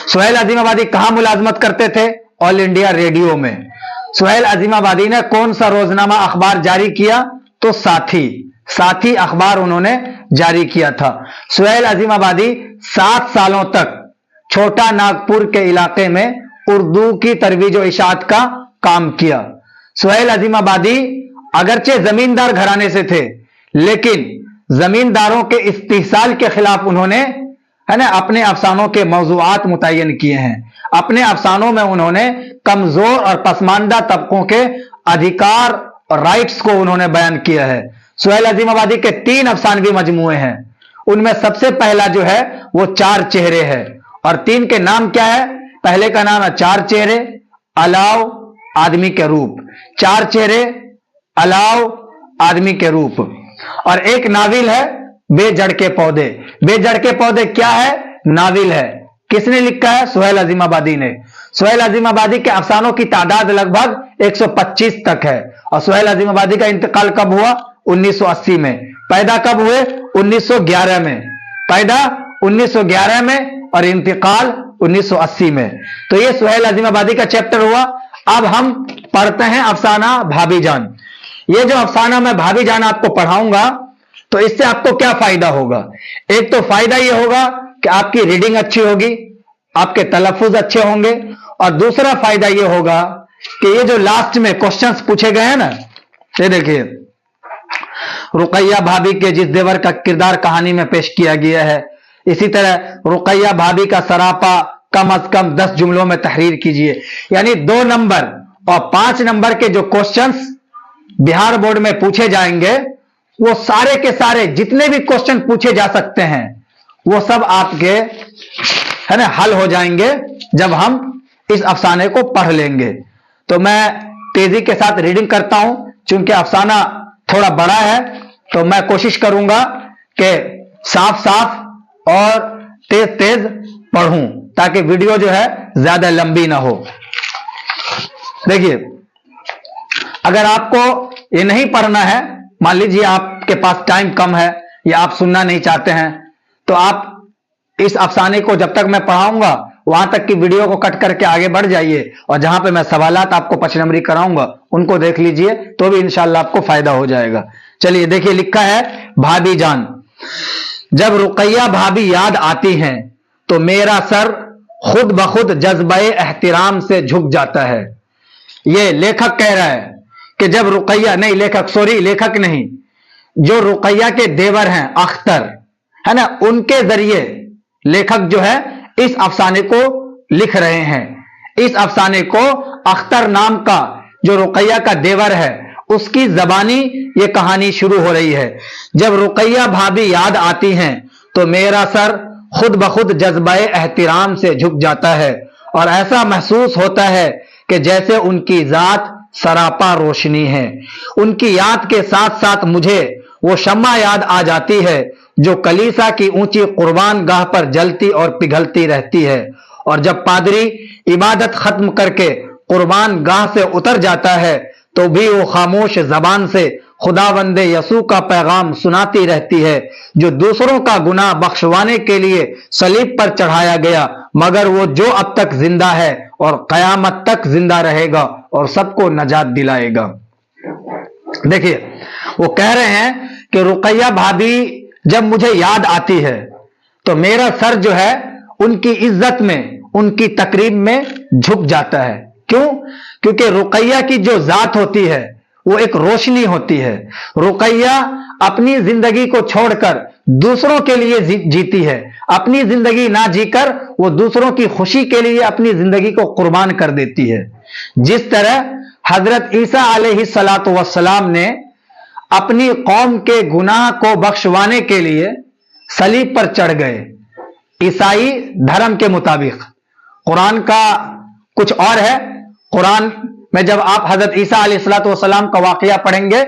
सुहेल अजीमाबादी कहां मुलाजमत करते थे? ऑल इंडिया रेडियो में। सुहेल अजीमाबादी ने कौन सा रोजनामा अखबार जारी किया? तो साथी। साथी अखबार उन्होंने जारी किया था। सुहेल अजीमाबादी 7 सालों तक छोटा नागपुर के इलाके में उर्दू की तरवीज व इशाअत का काम किया। सुहेल अजीमाबादी अगरचे जमींदार घराने से थे, लेकिन जमींदारों के इस्तिहसाल के खिलाफ उन्होंने, है ना, अपने अफसानों के मौजूआत मुतय्यन किए हैं। अपने अफसानों में उन्होंने कमजोर और पसमानदा तबकों के अधिकार और राइट्स को उन्होंने बयान किया है। सुहेल अजीमाबादी के 3 अफसानवी मजमूए हैं, उनमें सबसे पहला जो है वो 4 चेहरे है, और 3 के नाम क्या है? पहले का नाम है 4 चेहरे अलाव आदमी के रूप, 4 चेहरे अलाव आदमी के रूप। और एक नाविल है बेजड़ के पौधे। बेजड़ के पौधे क्या है? नाविल है। किसने लिखा है? सुहेल अजीमाबादी ने। सुहेल अजीमाबादी के अफसानों की तादाद लगभग 125 तक है। और सुहेल अजीमाबादी का इंतकाल कब हुआ? 1980 में। पैदा कब हुए? 1911 में। पैदा 1911 में और इंतकाल 1980 में। तो ये सुहेल अजीमाबादी का चैप्टर हुआ। अब हम पढ़ते हैं अफसाना भाभी जान। ये जो अफसाना मैं भाभी जान आपको पढ़ाऊंगा, तो इससे आपको क्या फायदा होगा? एक तो फायदा ये होगा कि आपकी रीडिंग अच्छी होगी, आपके तलफ्फुज अच्छे होंगे, और दूसरा फायदा ये होगा कि ये जो लास्ट में क्वेश्चंस पूछे गए हैं ना, ये देखिए, रुकैया भाभी के जिस देवर का किरदार कहानी में पेश किया गया है, इसी तरह रुकैया भाभी का सरापा कम अज कम 10 जुमलों में तहरीर कीजिए। यानी 2 नंबर और 5 नंबर के जो क्वेश्चंस बिहार बोर्ड में पूछे जाएंगे, वो सारे के सारे जितने भी क्वेश्चन पूछे जा सकते हैं, वो सब आपके है ना हल हो जाएंगे जब हम इस अफसाने को पढ़ लेंगे। तो मैं तेजी के साथ रीडिंग करता हूं, चूंकि अफसाना थोड़ा बड़ा है, तो मैं कोशिश करूंगा कि साफ साफ और तेज तेज पढ़ूं, ताकि वीडियो जो है ज्यादा लंबी ना हो। देखिए, अगर आपको ये नहीं पढ़ना है, मान लीजिए आपके पास टाइम कम है या आप सुनना नहीं चाहते हैं, तो आप इस अफसाने को जब तक मैं पढ़ाऊंगा वहां तक की वीडियो को कट करके आगे बढ़ जाइए, और जहां पे मैं सवालात आपको 5 नंबरी कराऊंगा उनको देख लीजिए, तो भी इंशाल्लाह आपको फायदा हो जाएगा। चलिए देखिए, लिखा है भाभी जान। जब रुकैया भाभी याद आती हैं तो मेरा सर खुद ब खुद जज्बे एहतिराम से झुक जाता है। ये लेखक कह रहा है कि जब रुकैया नहीं, लेखक नहीं, जो रुकैया के देवर हैं अख्तर, है ना, उनके जरिए लेखक जो है इस अफसाने को लिख रहे हैं। इस अफसाने को अख्तर नाम का जो रुकैया का देवर है उसकी जबानी ये कहानी शुरू हो रही है। जब रुकैया भाभी याद आती हैं तो मेरा सर खुद ब खुद जज्बे एहतिराम से झुक जाता है, और ऐसा महसूस होता है कि जैसे उनकी जात सरापा रोशनी है। उनकी याद के साथ साथ मुझे वो शम्मा याद आ जाती है जो कलीसा की ऊंची कुर्बान गाह पर जलती और पिघलती रहती है, और जब पादरी इबादत खत्म करके कुर्बान गाह से उतर जाता है तो भी वो खामोश जबान से खुदावंदे यसू का पैगाम सुनाती रहती है, जो दूसरों का गुनाह बख्शवाने के लिए सलीब पर चढ़ाया गया, मगर वो जो अब तक जिंदा है और कयामत तक जिंदा रहेगा और सबको नजात दिलाएगा। देखिए, वो कह रहे हैं कि रुकैया भाभी जब मुझे याद आती है तो मेरा सर जो है उनकी इज्जत में, उनकी तकरीब में झुक जाता है। क्यों? क्योंकि रुकैया की जो जात होती है वो एक रोशनी होती है। रुकैया अपनी जिंदगी को छोड़कर दूसरों के लिए जीती है। अपनी जिंदगी ना जीकर वो दूसरों की खुशी के लिए अपनी जिंदगी को कुर्बान कर देती है। जिस तरह हजरत ईसा अलैहिस्सलातु वस्सलाम ने अपनी कौम के गुनाह को बख्शवाने के लिए सलीब पर चढ़ गए ईसाई धर्म के मुताबिक। कुरान का कुछ और है। कुरान में जब आप हजरत ईसा अलैहिस्सलातु वस्सलाम का वाकया पढ़ेंगे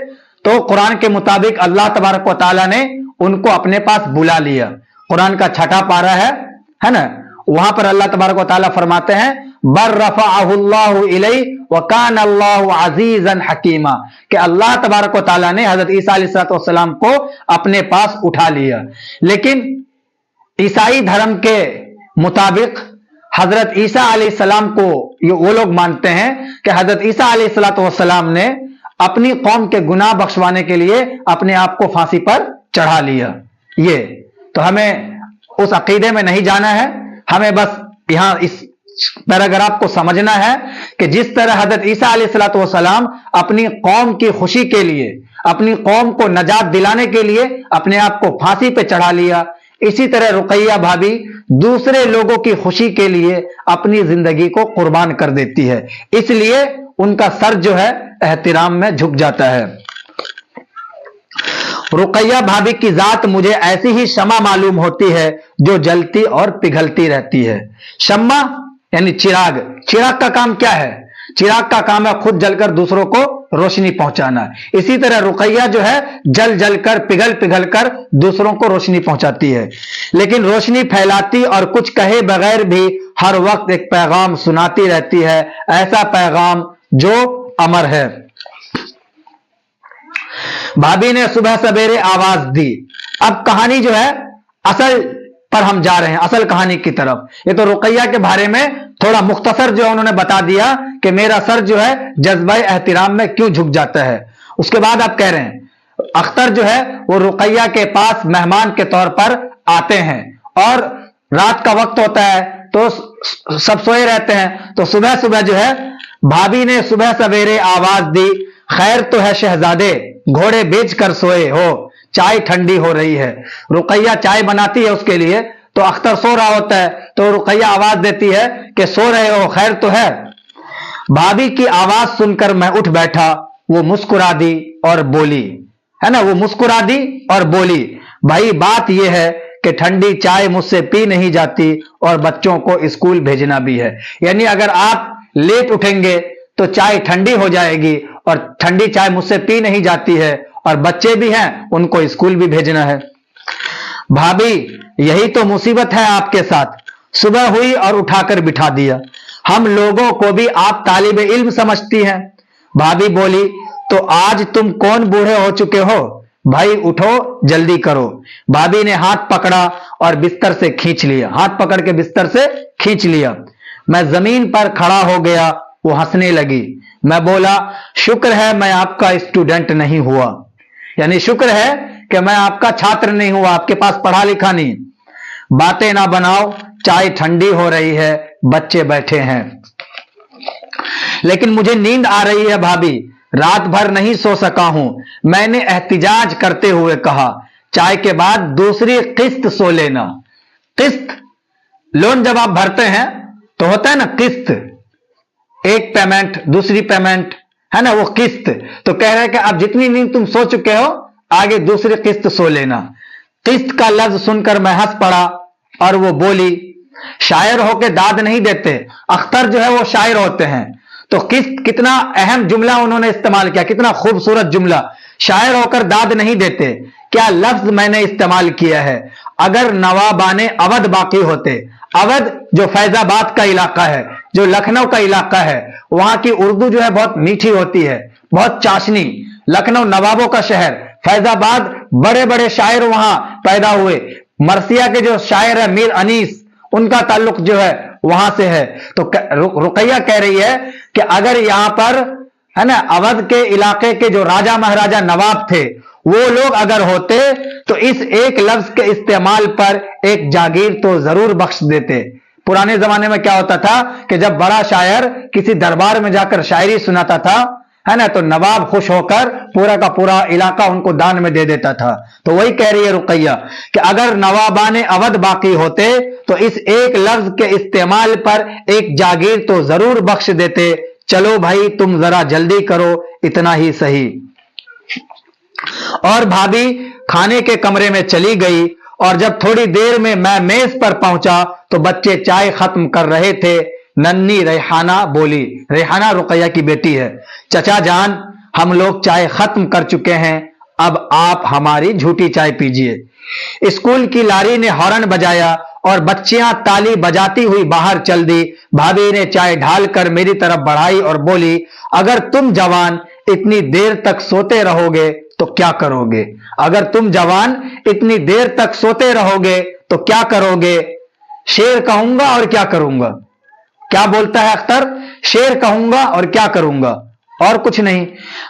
तो कुरान के मुताबिक अल्लाह तबारक व तआला ने उनको अपने पास बुला लिया। कुरान का 6ठा पारा है ना, वहां पर अल्लाह तबारक व तआला फरमाते हैं बर रफ़अहुल्लाहु इलैहि व कान अल्लाहु अज़ीज़न हकीमा, कि अल्लाह तबारक व तआला ने हजरत ईसा अलैहिस्सलातु वस्सलाम को अपने पास उठा लिया। लेकिन ईसाई धर्म के मुताबिक हजरत ईसा अलैहिस्सलाम को वो लोग मानते हैं कि हजरत ईसा अलैहिस्सलातु वस्सलाम ने अपनी कौम के गुनाह बख्शवाने के लिए अपने आप को फांसी पर चढ़ा लिया। ये तो हमें उस अकीदे में नहीं जाना है, हमें बस यहां इस पैराग्राफ को समझना है कि जिस तरह हजरत ईसा अलैहिस्सलातु वस्सलाम अपनी कौम की खुशी के लिए, अपनी कौम को नजात दिलाने के लिए अपने आप को फांसी पे चढ़ा लिया, इसी तरह रुकैया भाभी दूसरे लोगों की खुशी के लिए अपनी जिंदगी को कुर्बान कर देती है, इसलिए उनका सर जो है एहतराम में झुक जाता है। रुकैया भाभी की जात मुझे ऐसी ही शम्मा मालूम होती है जो जलती और पिघलती रहती है। शम्मा यानी चिराग। चिराग का काम क्या है? चिराग का काम है खुद जलकर दूसरों को रोशनी पहुंचाना। इसी तरह रुकैया जो है जल जल कर पिघल पिघल कर दूसरों को रोशनी पहुंचाती है, लेकिन रोशनी फैलाती और कुछ कहे बगैर भी हर वक्त एक पैगाम सुनाती रहती है, ऐसा पैगाम जो अमर है। भाभी ने सुबह सवेरे आवाज दी। अब कहानी जो है असल पर हम जा रहे हैं, असल कहानी की तरफ। ये तो रुकैया के बारे में थोड़ा मुख्तसर जो है उन्होंने बता दिया कि मेरा सर जो है जज्बा एहतिराम में क्यों झुक जाता है। उसके बाद आप कह रहे हैं अख्तर जो है वो रुकैया के पास मेहमान के तौर पर आते हैं और रात का वक्त होता है तो सब सोए रहते हैं, तो सुबह सुबह जो है भाभी ने सुबह सवेरे आवाज दी, खैर तो है शहजादे, घोड़े बेच कर सोए हो, चाय ठंडी हो रही है। रुकैया चाय बनाती है उसके लिए, तो अख्तर सो रहा होता है, तो रुकैया आवाज देती है कि सो रहे हो, खैर तो है। भाभी की आवाज सुनकर मैं उठ बैठा, वो मुस्कुरा दी और बोली, है ना, वो मुस्कुरा दी और बोली, भाई बात यह है कि ठंडी चाय मुझसे पी नहीं जाती और बच्चों को स्कूल भेजना भी है। यानी अगर आप लेट उठेंगे तो चाय ठंडी हो जाएगी और ठंडी चाय मुझसे पी नहीं जाती है और बच्चे भी हैं, उनको स्कूल भी भेजना है। भाभी यही तो मुसीबत है आपके साथ। सुबह हुई और उठाकर बिठा दिया। हम लोगों को भी आप तालिबे इल्म समझती हैं। भाभी बोली, तो आज तुम कौन बूढ़े हो चुके हो, भाई उठो जल्दी करो। भाभी ने हाथ पकड़ा और बिस्तर से खींच लिया, हाथ पकड़ के बिस्तर से खींच लिया। मैं जमीन पर खड़ा हो गया, वो हंसने लगी। मैं बोला, शुक्र है मैं आपका स्टूडेंट नहीं हुआ, यानी शुक्र है कि मैं आपका छात्र नहीं हुआ, आपके पास पढ़ा लिखा नहीं। बातें ना बनाओ, चाय ठंडी हो रही है, बच्चे बैठे हैं। लेकिन मुझे नींद आ रही है भाभी, रात भर नहीं सो सका हूं। मैंने एहतिजाज करते हुए कहा, चाय के बाद दूसरी किस्त सो लेना। किस्त, लोन जब आप भरते हैं तो होता है ना किस्त, एक पेमेंट दूसरी पेमेंट, है ना, वो किस्त। तो कह रहे हैं कि अब जितनी नींद तुम सो चुके हो आगे दूसरी किस्त सो लेना। किस्त का लफ्ज सुनकर मैं हंस पड़ा और वो बोली, शायर होके दाद नहीं देते, अख्तर जो है वो शायर होते हैं। तो किस्त, कितना अहम जुमला उन्होंने इस्तेमाल किया, कितना खूबसूरत जुमला। शायर होकर दाद नहीं देते, क्या लफ्ज मैंने इस्तेमाल किया है। अगर नवाबाने अवध बाकी होते, अवध जो फैजाबाद का इलाका है, जो लखनऊ का इलाका है, वहां की उर्दू जो है बहुत मीठी होती है, बहुत चाशनी। लखनऊ नवाबों का शहर, फैजाबाद बड़े बड़े शायर वहां पैदा हुए। मरसिया के जो शायर है मीर अनीस, उनका ताल्लुक जो है वहां से है। तो रुकैया कह रही है कि अगर यहां पर, है ना, अवध के इलाके के जो राजा महाराजा नवाब थे, वो लोग अगर होते तो इस एक लफ्ज के इस्तेमाल पर एक जागीर तो जरूर बख्श देते। पुराने जमाने में क्या होता था कि जब बड़ा शायर किसी दरबार में जाकर शायरी सुनाता था, है ना, तो नवाब खुश होकर पूरा का पूरा इलाका उनको दान में दे देता था। तो वही कह रही है रुकैया कि अगर नवाबाने अवध बाकी होते तो इस एक लफ्ज के इस्तेमाल पर एक जागीर तो जरूर बख्श देते। चलो भाई तुम जरा जल्दी करो, इतना ही सही। और भाभी खाने के कमरे में चली गई और जब थोड़ी देर में मैं मेज पर पहुंचा तो बच्चे चाय खत्म कर रहे थे। नन्ही रेहाना बोली, रेहाना रुकैया की बेटी है, चचा जान हम लोग चाय खत्म कर चुके हैं, अब आप हमारी झूठी चाय पीजिए। स्कूल की लारी ने हॉर्न बजाया और बच्चियां ताली बजाती हुई बाहर चल दी। भाभी ने चाय ढालकर मेरी तरफ बढ़ाई और बोली, अगर तुम जवान इतनी देर तक सोते रहोगे तो क्या करोगे। अगर तुम जवान इतनी देर तक सोते रहोगे तो क्या करोगे। शेर कहूंगा और क्या करूंगा। क्या बोलता है अख्तर, शेर कहूंगा और क्या करूंगा, और कुछ नहीं।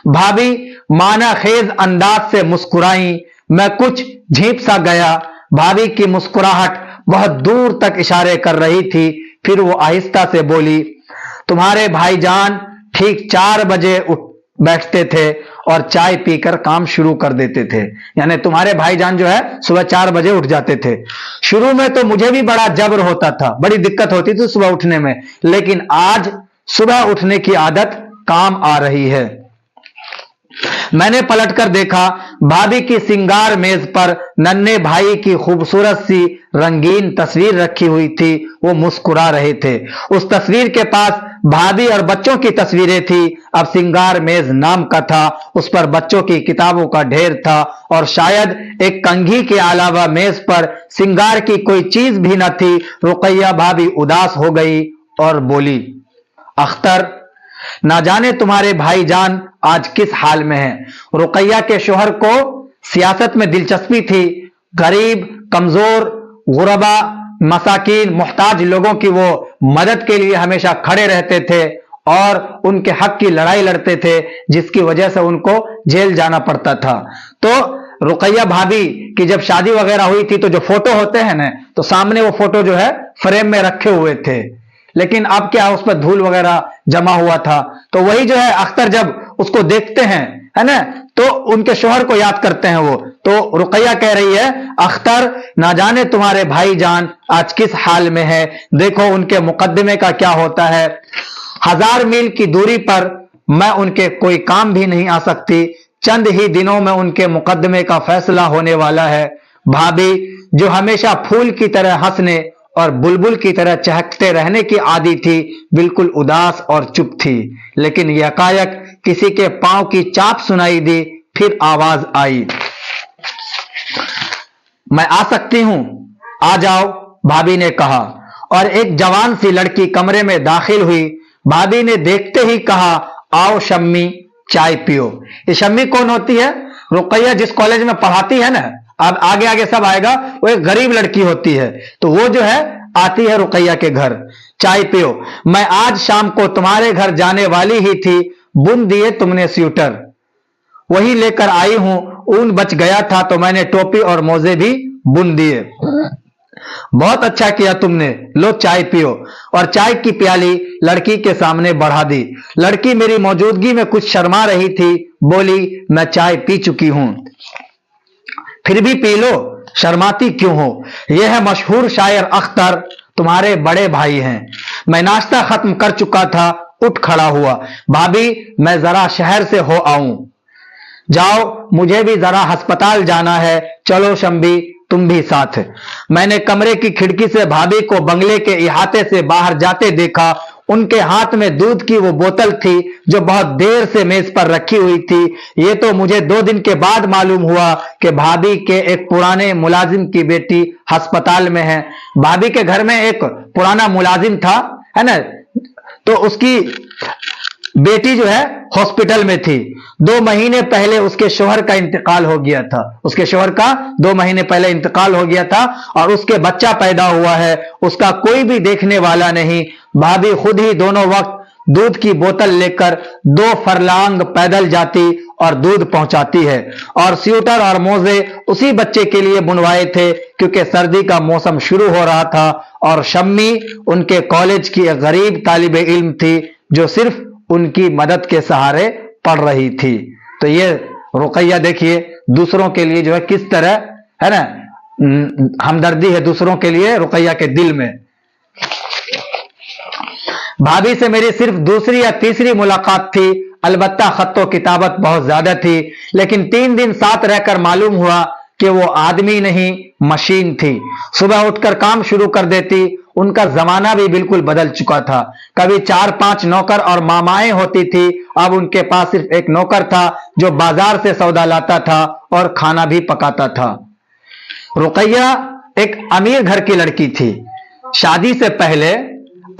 भाभी माना खेज अंदाज से मुस्कुराई। मैं कुछ झीप सा गया। भाभी की मुस्कुराहट बहुत दूर तक इशारे कर रही थी। फिर वो आहिस्ता से बोली, तुम्हारे भाईजान ठीक 4 बजे बैठते थे और चाय पीकर काम शुरू कर देते थे। यानी तुम्हारे भाईजान जो है सुबह 4 बजे उठ जाते थे। शुरू में तो मुझे भी बड़ा जबर होता था, बड़ी दिक्कत होती थी सुबह उठने में, लेकिन आज सुबह उठने की आदत काम आ रही है। मैंने पलटकर देखा, भाभी की सिंगार मेज पर नन्हे भाई की खूबसूरत सी रंगीन तस्वीर रखी हुई थी। वो मुस्कुरा रहे थे। उस तस्वीर के पास भाभी और बच्चों की तस्वीरें थी। अब सिंगार मेज नाम का था, उस पर बच्चों की किताबों का ढेर था और शायद एक कंघी के अलावा मेज पर सिंगार की कोई चीज भी न थी। रुकैया भाभी उदास हो गई और बोली, अख्तर, ना जाने तुम्हारे भाईजान आज किस हाल में हैं। रुकैया के शोहर को सियासत में दिलचस्पी थी। गरीब, कमजोर, गुरबा, मसाकीन, मुहताज लोगों की वो मदद के लिए हमेशा खड़े रहते थे और उनके हक की लड़ाई लड़ते थे, जिसकी वजह से उनको जेल जाना पड़ता था। तो रुकैया भाभी की जब शादी वगैरह हुई थी तो जो फोटो होते हैं ना, तो सामने वो फोटो जो है फ्रेम में रखे हुए थे, लेकिन अब क्या उस पर धूल वगैरह जमा हुआ था। तो वही जो है अख्तर जब उसको देखते हैं, है ना, तो उनके शोहर को याद करते हैं वो। तो रुकैया कह रही है, अख्तर, ना जाने तुम्हारे भाईजान आज किस हाल में है, देखो उनके मुकदमे का क्या होता है। 1000 मील की दूरी पर मैं उनके कोई काम भी नहीं आ सकती। चंद ही दिनों में उनके मुकदमे का फैसला होने वाला है। भाभी जो हमेशा फूल की तरह हंसने और बुलबुल की तरह चहकते रहने की आदी थी, बिल्कुल उदास और चुप थी। लेकिन यकायक किसी के पांव की चाप सुनाई दी, फिर आवाज आई, मैं आ सकती हूं? आ जाओ, भाभी ने कहा और एक जवान सी लड़की कमरे में दाखिल हुई। भाभी ने देखते ही कहा, आओ शम्मी, चाय पियो। ये शम्मी कौन होती है? रुकैया जिस कॉलेज में पढ़ाती है ना, अब आगे आगे सब आएगा, वो एक गरीब लड़की होती है। तो वो जो है आती है रुकैया के घर, चाय पियो। मैं आज शाम को तुम्हारे घर जाने वाली ही थी, बुन दिए तुमने स्वेटर, वही लेकर आई हूं। ऊन बच गया था तो मैंने टोपी और मोजे भी बुन दिए। बहुत अच्छा किया तुमने, लो चाय पियो। और चाय की प्याली लड़की के सामने बढ़ा दी। लड़की मेरी मौजूदगी में कुछ शर्मा रही थी, बोली, मैं चाय पी चुकी हूं। फिर भी पी लो, शर्माती क्यों हो? यह है मशहूर शायर अख्तर, तुम्हारे बड़े भाई हैं। मैं नाश्ता खत्म कर चुका था, उठ खड़ा हुआ। भाभी, मैं जरा शहर से हो आऊं। जाओ, मुझे भी जरा अस्पताल जाना है। चलो शम्बी, तुम भी साथ। मैंने कमरे की खिड़की से भाभी को बंगले के इहाते से बाहर जाते देखा। उनके हाथ में दूध की वो बोतल थी जो बहुत देर से मेज पर रखी हुई थी। ये तो मुझे 2 दिन के बाद मालूम हुआ कि भाभी के एक पुराने मुलाजिम की बेटी अस्पताल में है। भाभी के घर में एक पुराना मुलाजिम था, है ना, तो उसकी बेटी जो है हॉस्पिटल में थी। 2 महीने पहले उसके शोहर का इंतकाल हो गया था। उसके शोहर का 2 महीने पहले इंतकाल हो गया था और उसके बच्चा पैदा हुआ है। उसका कोई भी देखने वाला नहीं। भाभी खुद ही दोनों वक्त दूध की बोतल लेकर 2 फरलांग पैदल जाती और दूध पहुंचाती है। और स्वेटर और मोजे उसी बच्चे के लिए बुनवाए थे क्योंकि सर्दी का मौसम शुरू हो रहा था और शम्मी उनके कॉलेज की एक गरीब तालिबे इल्म थी जो सिर्फ उनकी मदद के सहारे पढ़ रही थी। तो ये रुकैया देखिए दूसरों के लिए जो है किस तरह, है ना, हमदर्दी है दूसरों के लिए रुकैया के दिल में। भाभी से मेरी सिर्फ दूसरी या तीसरी मुलाकात थी। अलबत्ता खत्तो किताबत बहुत ज्यादा थी, लेकिन 3 दिन साथ रहकर मालूम हुआ कि वो आदमी नहीं मशीन थी। सुबह उठकर काम शुरू कर देती। उनका जमाना भी बिल्कुल बदल चुका था। कभी 4-5 नौकर और मामाएं होती थी, अब उनके पास सिर्फ एक नौकर था जो बाजार से सौदा लाता था और खाना भी पकाता था। रुकैया एक अमीर घर की लड़की थी। शादी से पहले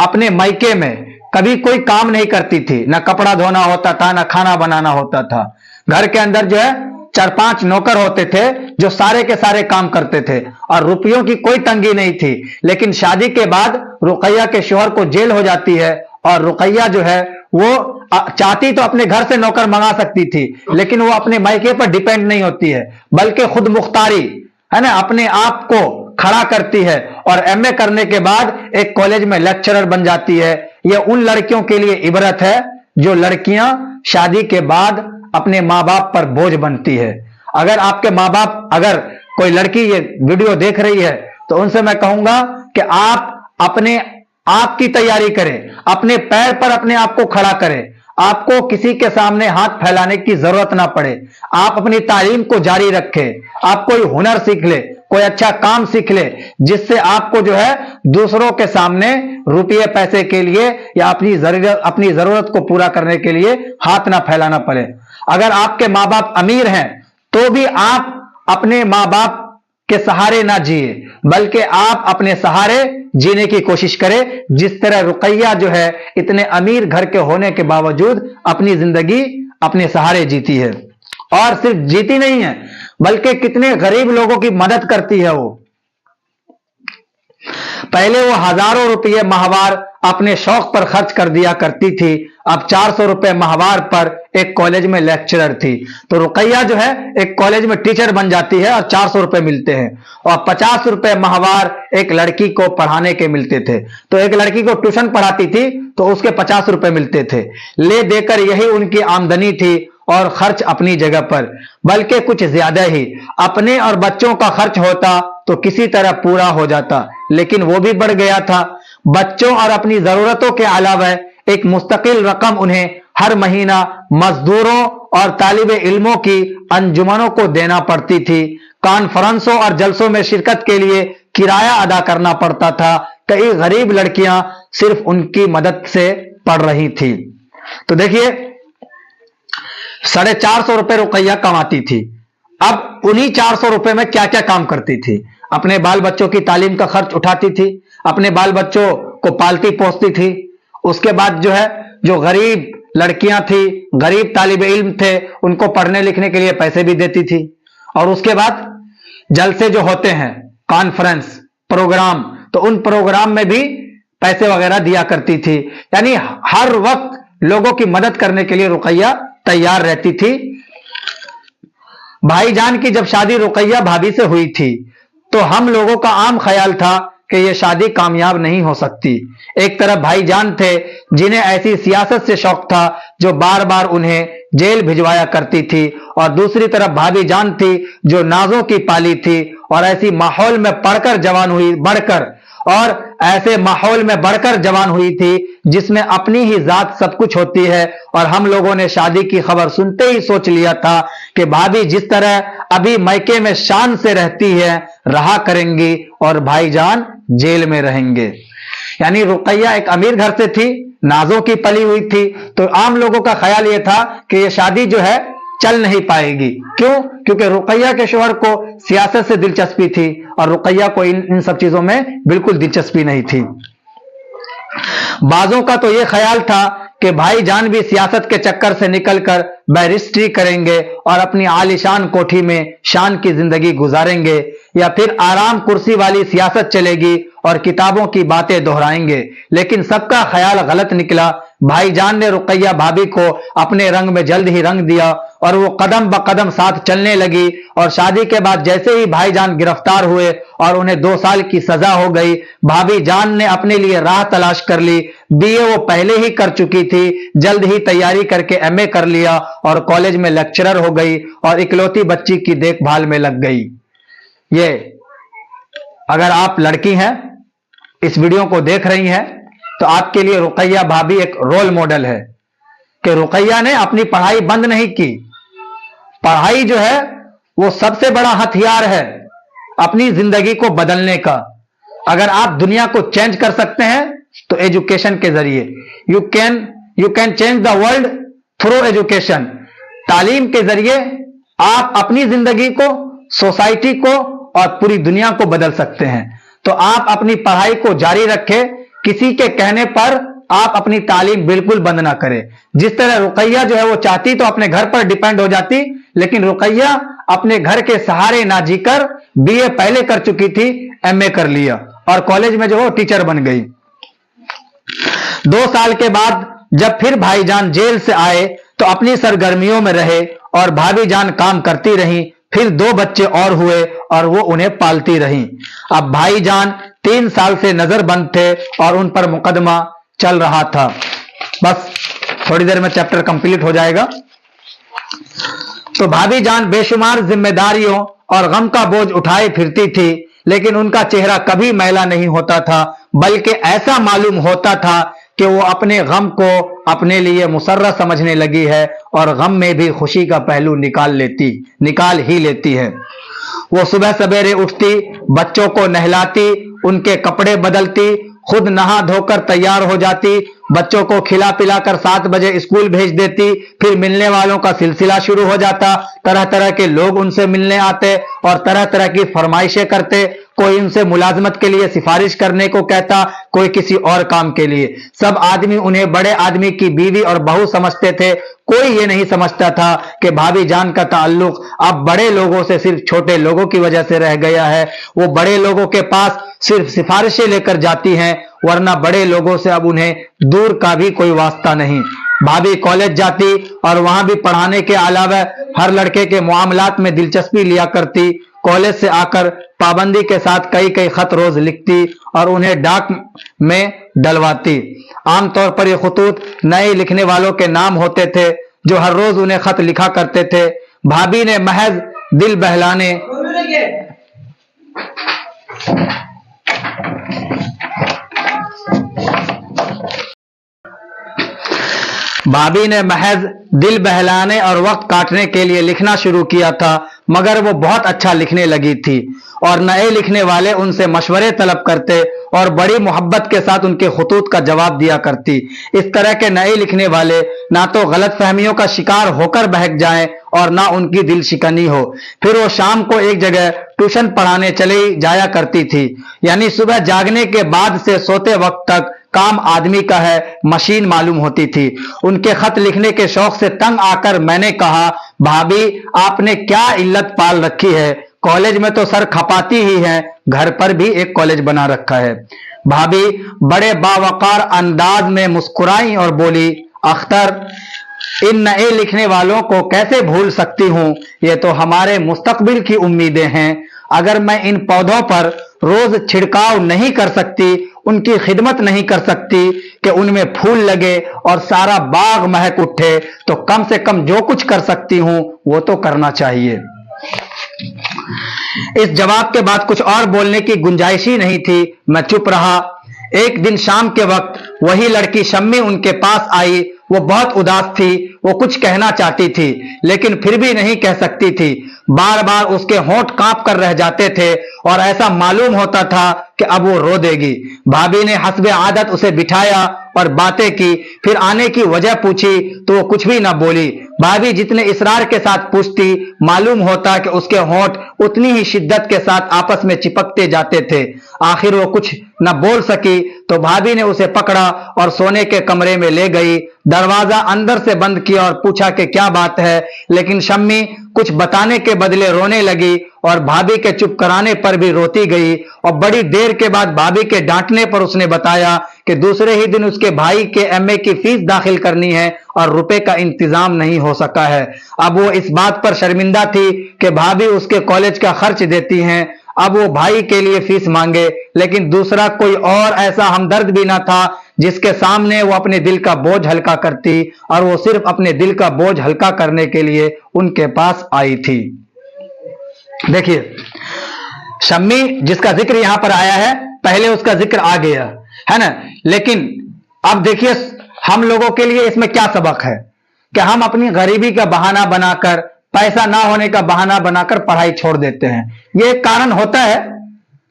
अपने मायके में कभी कोई काम नहीं करती थी, ना कपड़ा धोना होता था, ना खाना बनाना होता था। घर के अंदर जो है 4-5 नौकर होते थे जो सारे के सारे काम करते थे और रुपयों की कोई तंगी नहीं थी। लेकिन शादी के बाद रुकैया के शोहर को जेल हो जाती है और रुकैया जो है वो चाहती तो अपने घर से नौकर मंगा सकती थी, लेकिन वो अपने मायके पर डिपेंड नहीं होती है, बल्कि खुद मुख्तारी, है ना, अपने आप को खड़ा करती है और एमए करने के बाद एक कॉलेज में लेक्चरर बन जाती है। यह उन लड़कियों के लिए इबरत है जो लड़कियां शादी के बाद अपने माँ बाप पर बोझ बनती है। अगर आपके माँ बाप, अगर कोई लड़की ये वीडियो देख रही है तो उनसे मैं कहूंगा कि आप अपने आप की तैयारी करें, अपने पैर पर अपने आप को खड़ा करें, आपको किसी के सामने हाथ फैलाने की जरूरत ना पड़े। आप अपनी तालीम को जारी रखें, आप कोई हुनर सीख ले, कोई अच्छा काम सीख ले, जिससे आपको जो है दूसरों के सामने रुपये पैसे के लिए या अपनी जरूरत को पूरा करने के लिए हाथ ना फैलाना पड़े। अगर आपके माँ बाप अमीर हैं तो भी आप अपने माँ बाप के सहारे ना जिए, बल्कि आप अपने सहारे जीने की कोशिश करें, जिस तरह रुकैया जो है इतने अमीर घर के होने के बावजूद अपनी जिंदगी अपने सहारे जीती है। और सिर्फ जीती नहीं है बल्कि कितने गरीब लोगों की मदद करती है वो। पहले वो हजारों रुपये माहवार अपने शौक पर खर्च कर दिया करती थी, अब 400 रुपए माहवार पर एक कॉलेज में लेक्चरर थी। तो रुकैया जो है एक कॉलेज में टीचर बन जाती है और 400 रुपए मिलते हैं, और 50 रुपए माहवार एक लड़की को पढ़ाने के मिलते थे। तो एक लड़की को ट्यूशन पढ़ाती थी तो उसके 50 रुपए मिलते थे। ले देकर यही उनकी आमदनी थी, और खर्च अपनी जगह पर, बल्कि कुछ ज्यादा ही। अपने और बच्चों का खर्च होता तो किसी तरह पूरा हो जाता, लेकिन वो भी बढ़ गया था। बच्चों और अपनी जरूरतों के अलावा एक मुस्तकिल रकम उन्हें हर महीना मजदूरों और तालिबे इल्मों की अंजुमनों को देना पड़ती थी। कॉन्फ्रेंसों और जलसों में शिरकत के लिए किराया अदा करना पड़ता था। कई गरीब लड़कियां सिर्फ उनकी मदद से पढ़ रही थी। तो देखिए 450 रुपए रुकैया कमाती थी। अब उन्हीं 400 रुपए में क्या क्या काम करती थी। अपने बाल बच्चों की तालीम का खर्च उठाती थी, अपने बाल बच्चों को पालती पोसती थी। उसके बाद जो है जो गरीब लड़कियां थी, गरीब तालिबे इल्म थे, उनको पढ़ने लिखने के लिए पैसे भी देती थी। और उसके बाद जलसे जो होते हैं, कॉन्फ्रेंस प्रोग्राम, तो उन प्रोग्राम में भी पैसे वगैरह दिया करती थी। यानी हर वक्त लोगों की मदद करने के लिए रुकैया तैयार रहती थी। भाईजान की जब शादी रुकैया भाभी से हुई थी तो हम लोगों का आम ख्याल था कि यह शादी कामयाब नहीं हो सकती। एक तरफ भाईजान थे जिन्हें ऐसी सियासत से शौक था जो बार बार उन्हें जेल भिजवाया करती थी, और दूसरी तरफ भाभी जान थी जो नाजों की पाली थी और ऐसी माहौल में ऐसे माहौल में बढ़कर जवान हुई थी जिसमें अपनी ही जात सब कुछ होती है। और हम लोगों ने शादी की खबर सुनते ही सोच लिया था कि भाभी जिस तरह अभी मैके में शान से रहती है रहा करेंगी और भाईजान जेल में रहेंगे। यानी रुकैया एक अमीर घर से थी, नाजों की पली हुई थी, तो आम लोगों का ख्याल यह था कि यह शादी जो है चल नहीं पाएगी। क्यों? क्योंकि रुकैया के शौहर को सियासत से दिलचस्पी थी और रुकैया को इन सब चीजों में बिल्कुल दिलचस्पी नहीं थी। बाजों का तो यह ख्याल था कि भाईजान भी सियासत के चक्कर से निकलकर बैरिस्ट्री करेंगे और अपनी आलीशान कोठी में शान की जिंदगी गुजारेंगे, या फिर आराम कुर्सी वाली सियासत चलेगी और किताबों की बातें दोहराएंगे। लेकिन सबका ख्याल गलत निकला। भाईजान ने रुकैया भाभी को अपने रंग में जल्द ही रंग दिया और वो कदम ब कदम साथ चलने लगी। और शादी के बाद जैसे ही भाईजान गिरफ्तार हुए और उन्हें 2 साल की सजा हो गई, भाभी जान ने अपने लिए राह तलाश कर ली। बीए वो पहले ही कर चुकी थी, जल्द ही तैयारी करके एमए कर लिया और कॉलेज में लेक्चरर हो गई और इकलौती बच्ची की देखभाल में लग गई। ये अगर आप लड़की हैं, इस वीडियो को देख रही हैं, तो आपके लिए रुकैया भाभी एक रोल मॉडल है कि रुकैया ने अपनी पढ़ाई बंद नहीं की। पढ़ाई जो है वो सबसे बड़ा हथियार है अपनी जिंदगी को बदलने का। अगर आप दुनिया को चेंज कर सकते हैं तो एजुकेशन के जरिए you can change the world through education. तालीम के जरिए आप अपनी जिंदगी को, सोसाइटी को और पूरी दुनिया को बदल सकते हैं। तो आप अपनी पढ़ाई को जारी रखें, किसी के कहने पर आप अपनी तालीम बिल्कुल बंद ना करें। जिस तरह रुकैया जो है वो चाहती तो अपने घर पर डिपेंड हो जाती, लेकिन रुकैया अपने घर के सहारे ना जीकर बीए पहले कर चुकी थी, एमए कर लिया और कॉलेज में जो है टीचर बन गई। 2 साल के बाद जब फिर भाईजान जेल से आए तो अपनी सरगर्मियों में रहे और भाभी जान काम करती रही। फिर 2 बच्चे और हुए और वो उन्हें पालती रही। अब भाईजान 3 साल से नजरबंद थे और उन पर मुकदमा चल रहा था। बस थोड़ी देर में चैप्टर कंप्लीट हो जाएगा। तो भाभी जान बेशुमार जिम्मेदारियों और गम का बोझ उठाए फिरती थी, लेकिन उनका चेहरा कभी मैला नहीं होता था, बल्कि ऐसा मालूम होता था कि वो अपने गम को अपने लिए मुसर्रा समझने लगी है और गम में भी खुशी का पहलू निकाल ही लेती है। वो सुबह सवेरे उठती, बच्चों को नहलाती, उनके कपड़े बदलती, खुद नहा धोकर तैयार हो जाती, बच्चों को खिला पिलाकर 7 बजे स्कूल भेज देती। फिर मिलने वालों का सिलसिला शुरू हो जाता। तरह तरह के लोग उनसे मिलने आते और तरह तरह की फरमाइशें करते। कोई उनसे मुलाजमत के लिए सिफारिश करने को कहता, कोई किसी और काम के लिए। सब आदमी उन्हें बड़े आदमी की बीवी और बहू समझते थे। कोई ये नहीं समझता था कि भाभी जान का ताल्लुक अब बड़े लोगों से सिर्फ छोटे लोगों की वजह से रह गया है। वो बड़े लोगों के पास सिर्फ सिफारिशें लेकर जाती हैं, वरना बड़े लोगों से अब उन्हें दूर का भी कोई वास्ता नहीं। भाभी कॉलेज जाती और वहां भी पढ़ाने के अलावा हर लड़के के मामलात में दिलचस्पी लिया करती। कॉलेज से आकर पाबंदी के साथ कई कई खत रोज लिखती और उन्हें डाक में डलवाती। आमतौर पर ये खतूत नए लिखने वालों के नाम होते थे जो हर रोज उन्हें खत लिखा करते थे। भाभी ने महज दिल बहलाने और वक्त काटने के लिए लिखना शुरू किया था, मगर वो बहुत अच्छा लिखने लगी थी और नए लिखने वाले उनसे मशवरे तलब करते और बड़ी मोहब्बत के साथ उनके खतूत का जवाब दिया करती। इस तरह के नए लिखने वाले ना तो गलत फहमियों का शिकार होकर बहक जाएं और ना उनकी दिल शिकनी हो। फिर वो शाम को एक जगह ट्यूशन पढ़ाने चली जाया करती थी, यानी सुबह जागने के बाद से सोते वक्त तक काम आदमी का है, मशीन मालूम होती थी। उनके खत लिखने के शौक से तंग आकर मैंने कहा, भाभी आपने क्या इल्लत पाल रखी है? कॉलेज में तो सर खपाती ही है, घर पर भी एक कॉलेज बना रखा है। भाभी बड़े बावकार अंदाज में मुस्कुराई और बोली, अख्तर इन नए लिखने वालों को कैसे भूल सकती हूं? ये तो हमारे मुस्तकबिल की उम्मीदें हैं। अगर मैं इन पौधों पर रोज छिड़काव नहीं कर सकती, उनकी खिदमत नहीं कर सकती कि उनमें फूल लगे और सारा बाग महक उठे, तो कम से कम जो कुछ कर सकती हूं वो तो करना चाहिए। इस जवाब के बाद कुछ और बोलने की गुंजाइश ही नहीं थी। मैं चुप रहा। एक दिन शाम के वक्त वही लड़की शम्मी उनके पास आई। वो बहुत उदास थी। वो कुछ कहना चाहती थी लेकिन फिर भी नहीं कह सकती थी। बार बार उसके होंठ कांप कर रह जाते थे और ऐसा मालूम होता था कि अब वो रो देगी। भाभी ने हस्बे आदत उसे बिठाया और बातें की। फिर आने की वजह पूछी तो वो कुछ भी ना बोली। भाभी जितने इसरार के साथ पूछती, मालूम होता कि उसके होंठ उतनी ही शिद्दत के साथ आपस में चिपकते जाते थे। आखिर वो कुछ न बोल सकी तो भाभी ने उसे पकड़ा और सोने के कमरे में ले गई। दरवाजा अंदर से बंद किया और पूछा कि क्या बात है, लेकिन शम्मी कुछ बताने के बदले रोने लगी और भाभी के चुप कराने पर भी रोती गई। और बड़ी देर के बाद भाभी के डांटने पर उसने बताया कि दूसरे ही दिन उसके भाई के एमए की फीस दाखिल करनी है और रुपए का इंतजाम नहीं हो सका है। अब वो इस बात पर शर्मिंदा थी कि भाभी उसके कॉलेज का खर्च देती हैं। अब वो भाई के लिए फीस मांगे, लेकिन दूसरा कोई और ऐसा हमदर्द भी ना था जिसके सामने वो अपने दिल का बोझ हल्का करती, और वो सिर्फ अपने दिल का बोझ हल्का करने के लिए उनके पास आई थी। देखिए, शम्मी जिसका जिक्र यहां पर आया है, पहले उसका जिक्र आ गया है ना, लेकिन अब देखिए हम लोगों के लिए इसमें क्या सबक है कि हम अपनी गरीबी का बहाना बनाकर, पैसा ना होने का बहाना बनाकर पढ़ाई छोड़ देते हैं। यह एक कारण होता है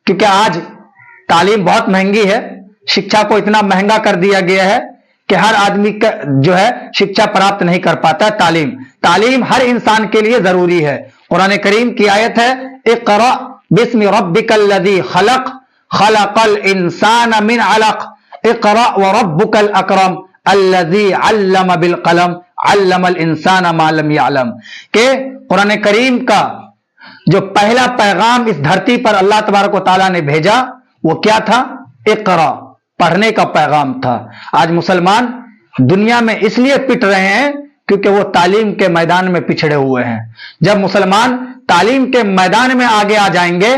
क्योंकि आज तालीम बहुत महंगी है। शिक्षा को इतना महंगा कर दिया गया है कि हर आदमी का जो है शिक्षा प्राप्त नहीं कर पाता। तालीम हर इंसान के लिए जरूरी है। कुरान करीम की आयत है, इक़रा बिस्मि रब्बिकल्लज़ी खलक़ खलक़ल इंसान मिन अलक़ इक़रा व रब्बुकल अकरम अल्लज़ी अल्लम बिल कलम अल्लमल इंसान मा लम यअलम। के कुरान करीम का जो पहला पैगाम इस धरती पर अल्लाह तबारक व तआला ने भेजा वो क्या था? इक़रा, पढ़ने का पैगाम था। आज मुसलमान दुनिया में इसलिए पिट रहे हैं क्योंकि वो तालीम के मैदान में पिछड़े हुए हैं। जब मुसलमान तालीम के मैदान में आगे आ जाएंगे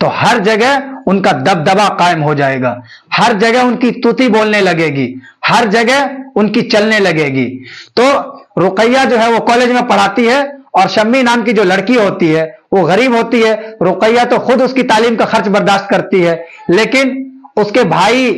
तो हर जगह उनका दबदबा कायम हो जाएगा, हर जगह उनकी तूती बोलने लगेगी, हर जगह उनकी चलने लगेगी। तो रुकैया जो है वो कॉलेज में पढ़ाती है और शम्मी नाम की जो लड़की होती है वो गरीब होती है। रुकैया तो खुद उसकी तालीम का खर्च बर्दाश्त करती है, लेकिन उसके भाई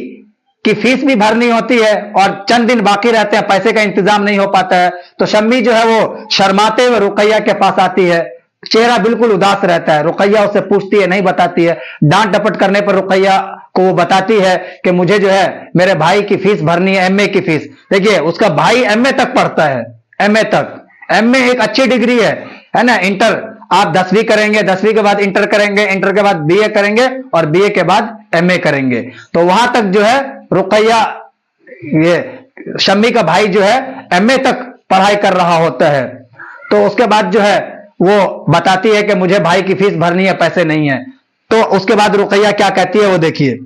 की फीस भी भरनी होती है और चंद दिन बाकी रहते हैं, पैसे का इंतजाम नहीं हो पाता है। तो शम्मी जो है वो शर्माते हुए रुकैया के पास आती है, चेहरा बिल्कुल उदास रहता है। रुकैया उससे पूछती है, नहीं बताती है। डांट डपट करने पर रुकैया को वो बताती है कि मुझे जो है मेरे भाई की फीस भरनी है, एमए की फीस। देखिए उसका भाई एमए तक पढ़ता है, एमए तक। एमए एक अच्छी डिग्री है ना। इंटर आप 10वीं करेंगे, 10वीं के बाद इंटर करेंगे, इंटर के बाद बीए करेंगे और बीए के बाद एमए करेंगे। तो वहां तक जो है रुकैया, ये शम्मी का भाई जो है एमए तक पढ़ाई कर रहा होता है। तो उसके बाद जो है वो बताती है कि मुझे भाई की फीस भरनी है, पैसे नहीं है। तो उसके बाद रुकैया क्या कहती है वो देखिए।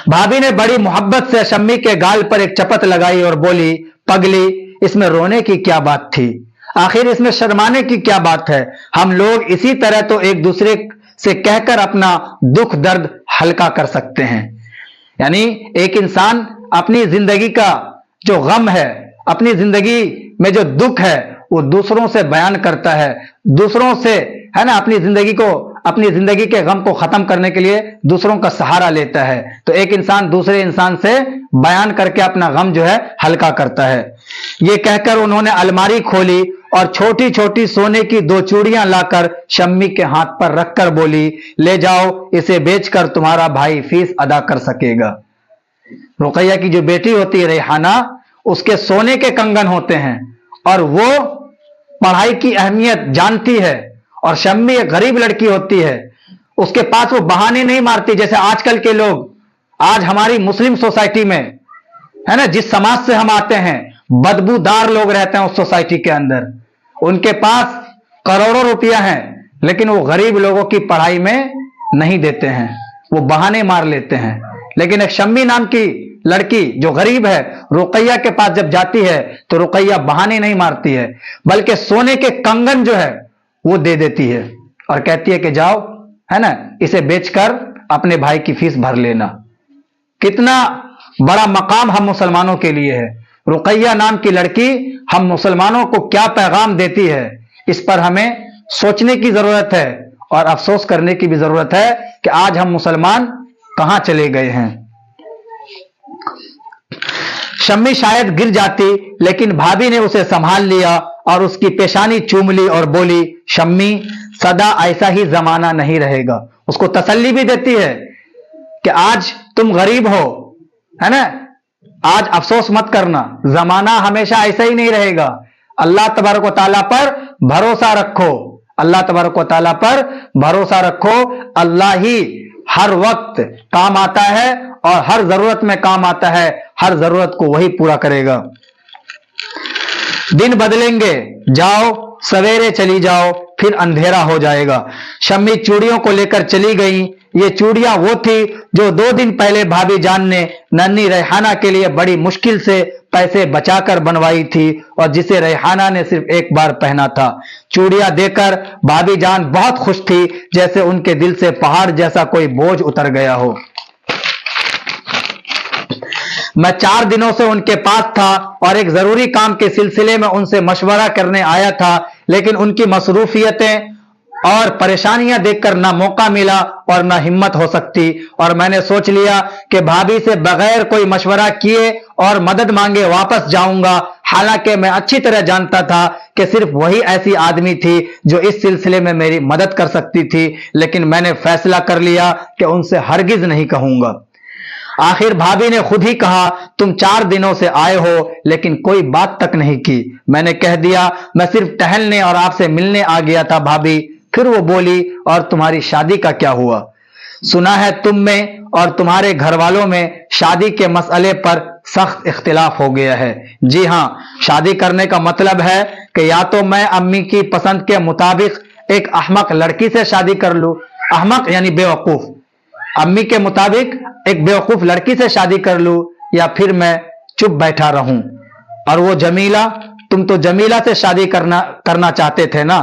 भाभी ने बड़ी मोहब्बत से शम्मी के गाल पर एक चपत लगाई और बोली, पगली, इसमें रोने की क्या बात थी? आखिर इसमें शर्माने की क्या बात है? हम लोग इसी तरह तो एक दूसरे से कहकर अपना दुख दर्द हल्का कर सकते हैं। यानी एक इंसान अपनी जिंदगी का जो गम है, अपनी जिंदगी में जो दुख है, वो दूसरों से बयान करता है, दूसरों से, है ना, अपनी जिंदगी के गम को खत्म करने के लिए दूसरों का सहारा लेता है। तो एक इंसान दूसरे इंसान से बयान करके अपना गम जो है हल्का करता है। ये कहकर उन्होंने अलमारी खोली और छोटी छोटी सोने की 2 चूड़ियां लाकर शम्मी के हाथ पर रखकर बोली, ले जाओ, इसे बेचकर तुम्हारा भाई फीस अदा कर सकेगा। रुकैया की जो बेटी होती है रेहाना, उसके सोने के कंगन होते हैं और वो पढ़ाई की अहमियत जानती है। और शम्मी एक गरीब लड़की होती है, उसके पास वो बहाने नहीं मारती जैसे आजकल के लोग, आज हमारी मुस्लिम सोसाइटी में, है ना, जिस समाज से हम आते हैं, बदबूदार लोग रहते हैं उस सोसाइटी के अंदर। उनके पास करोड़ों रुपया है, लेकिन वो गरीब लोगों की पढ़ाई में नहीं देते हैं, वो बहाने मार लेते हैं। लेकिन एक शम्मी नाम की लड़की जो गरीब है, रुकैया के पास जब जाती है तो रुकैया बहाने नहीं मारती है, बल्कि सोने के कंगन जो है वो दे देती है और कहती है कि जाओ, है ना, इसे बेचकर अपने भाई की फीस भर लेना। कितना बड़ा मकाम हम मुसलमानों के लिए है। रुकैया नाम की लड़की हम मुसलमानों को क्या पैगाम देती है, इस पर हमें सोचने की जरूरत है और अफसोस करने की भी जरूरत है कि आज हम मुसलमान कहां चले गए हैं। शम्मी शायद गिर जाती, लेकिन भाभी ने उसे संभाल लिया और उसकी पेशानी चूम ली और बोली, शम्मी, सदा ऐसा ही जमाना नहीं रहेगा। उसको तसल्ली भी देती है कि आज तुम गरीब हो, है ना, आज अफसोस मत करना, जमाना हमेशा ऐसा ही नहीं रहेगा। अल्लाह तबारक व तआला पर भरोसा रखो, अल्लाह तबारक व तआला पर भरोसा रखो। अल्लाह ही हर वक्त काम आता है और हर जरूरत में काम आता है, हर जरूरत को वही पूरा करेगा। दिन बदलेंगे, जाओ, सवेरे चली जाओ, फिर अंधेरा हो जाएगा। शम्मी चूड़ियों को लेकर चली गई। ये चूड़ियां वो थी जो 2 दिन पहले भाभी जान ने नन्ही रेहाना के लिए बड़ी मुश्किल से पैसे बचाकर बनवाई थी और जिसे रेहाना ने सिर्फ एक बार पहना था। चूड़ियां देकर भाभी जान बहुत खुश थी, जैसे उनके दिल से पहाड़ जैसा कोई बोझ उतर गया हो। मैं 4 दिनों से उनके पास था और एक जरूरी काम के सिलसिले में उनसे मशवरा करने आया था, लेकिन उनकी मसरूफियतें और परेशानियां देखकर ना मौका मिला और ना हिम्मत हो सकती। और मैंने सोच लिया कि भाभी से बगैर कोई मशवरा किए और मदद मांगे वापस जाऊंगा। हालांकि मैं अच्छी तरह जानता था कि सिर्फ वही ऐसी आदमी थी जो इस सिलसिले में मेरी मदद कर सकती थी, लेकिन मैंने फैसला कर लिया कि उनसे हरगिज नहीं कहूंगा। आखिर भाभी ने खुद ही कहा, तुम 4 दिनों से आए हो लेकिन कोई बात तक नहीं की। मैंने कह दिया, मैं सिर्फ टहलने और आपसे मिलने आ गया था भाभी। फिर वो बोली, और तुम्हारी शादी का क्या हुआ? सुना है तुम में और तुम्हारे घर वालों में शादी के मसले पर सख्त इख्तिलाफ हो गया है। जी हां, शादी करने का मतलब है कि या तो मैं अम्मी की पसंद के मुताबिक एक अहमक लड़की से शादी कर लूं, अहमक यानी बेवकूफ, अम्मी के मुताबिक एक बेवकूफ लड़की से शादी कर लूं, या फिर मैं चुप बैठा रहूं। और वो जमीला, तुम तो जमीला से शादी करना चाहते थे ना?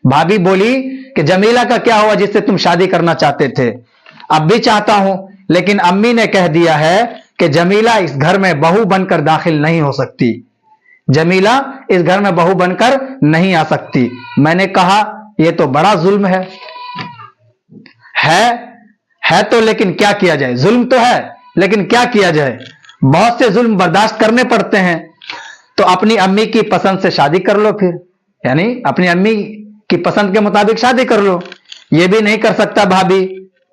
भाभी बोली कि जमीला का क्या हुआ जिससे तुम शादी करना चाहते थे? अब भी चाहता हूं لیکن امی نے کہہ دیا ہے کہ جمیلہ اس گھر میں بہو بن کر داخل نہیں ہو سکتی، جمیلہ اس گھر میں بہو بن کر نہیں آ سکتی۔ میں نے کہا یہ تو بڑا ظلم ہے تو لیکن کیا کیا جائے، ظلم تو ہے لیکن کیا کیا جائے، بہت سے ظلم برداشت کرنے پڑتے ہیں۔ تو اپنی امی کی پسند سے شادی کر لو، پھر یعنی اپنی امی کی پسند کے مطابق شادی کر لو۔ یہ بھی نہیں کر سکتا بھابھی،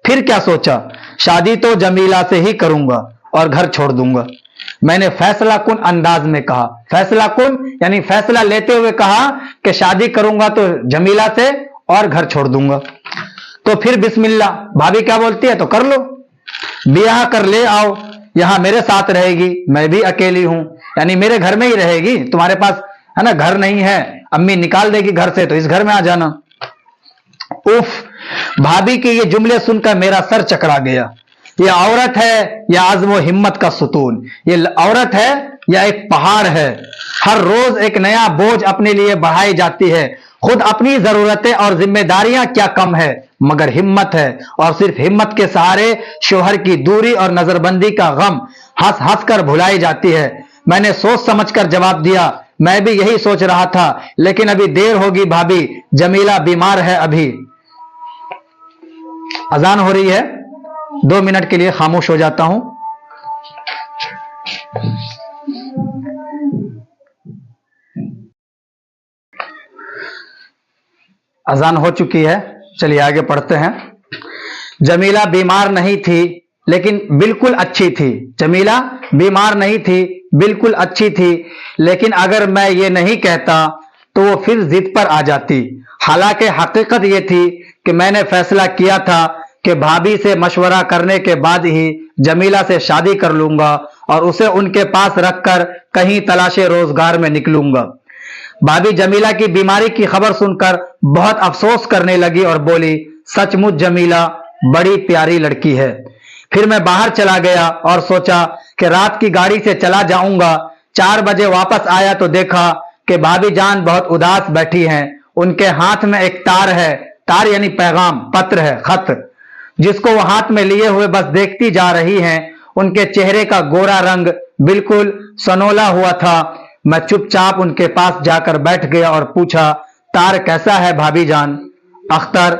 پھر کیا سوچا، شادی تو جمیلہ سے ہی کروں گا اور گھر چھوڑ دوں گا۔ میں نے فیصلہ کن انداز میں کہا، فیصلہ کن یعنی فیصلہ لیتے ہوئے کہا کہ شادی کروں گا تو جمیلہ سے اور گھر چھوڑ دوں گا۔ تو پھر بسم اللہ، بھابھی کیا بولتی ہے تو کر لو، بیاہ کر لے آؤ، یہاں میرے ساتھ رہے گی، میں بھی اکیلی ہوں، یعنی میرے گھر میں ہی رہے گی، تمہارے پاس ہے نا گھر نہیں ہے، امی نکال دے گی گھر سے تو اس گھر میں آ جانا۔ اف، بھابھی کے یہ جملے سن کر میرا سر چکرا گیا۔ یہ عورت ہے یا عزم و ہمت کا ستون، یہ عورت ہے یا ایک پہاڑ ہے، ہر روز ایک نیا بوجھ اپنے لیے بڑھائی جاتی ہے، خود اپنی ضرورتیں اور ذمہ داریاں کیا کم ہے، مگر ہمت ہے، اور صرف ہمت کے سہارے شوہر کی دوری اور نظر بندی کا غم ہنس ہنس کر بھلائی جاتی ہے۔ میں نے سوچ سمجھ کر جواب دیا، میں بھی یہی سوچ رہا تھا، لیکن ابھی دیر ہوگی بھابھی، جمیلہ بیمار ہے ابھی۔ اذان ہو رہی ہے، 2 منٹ کے لیے خاموش ہو جاتا ہوں۔ اذان ہو چکی ہے، چلیے آگے پڑھتے ہیں۔ جمیلہ بیمار نہیں تھی لیکن بالکل اچھی تھی، جمیلہ بیمار نہیں تھی بالکل اچھی تھی، لیکن اگر میں یہ نہیں کہتا تو وہ پھر ضد پر آ جاتی۔ حالانکہ حقیقت یہ تھی کہ میں نے فیصلہ کیا تھا کہ بھابھی سے مشورہ کرنے کے بعد ہی جمیلہ سے شادی کر لوں گا اور اسے ان کے پاس رکھ کر کہیں تلاش روزگار میں نکلوں گا۔ بھابھی جمیلہ کی بیماری کی خبر سن کر بہت افسوس کرنے لگی اور بولی، سچ مچ جمیلہ بڑی پیاری لڑکی ہے۔ پھر میں باہر چلا گیا اور سوچا کہ رات کی گاڑی سے چلا جاؤں گا۔ 4 بجے واپس آیا تو دیکھا کہ بھابھی جان بہت اداس بیٹھی ہیں، ان کے ہاتھ میں ایک تار ہے، تار یعنی پیغام، پتر ہے، خط، جس کو وہ ہاتھ میں لیے ہوئے بس دیکھتی جا رہی ہیں۔ ان کے چہرے کا گورا رنگ بالکل سنولا ہوا تھا۔ میں چپ چاپ ان کے پاس جا کر بیٹھ گیا اور پوچھا، تار کیسا ہے بھابھی جان؟ اختر،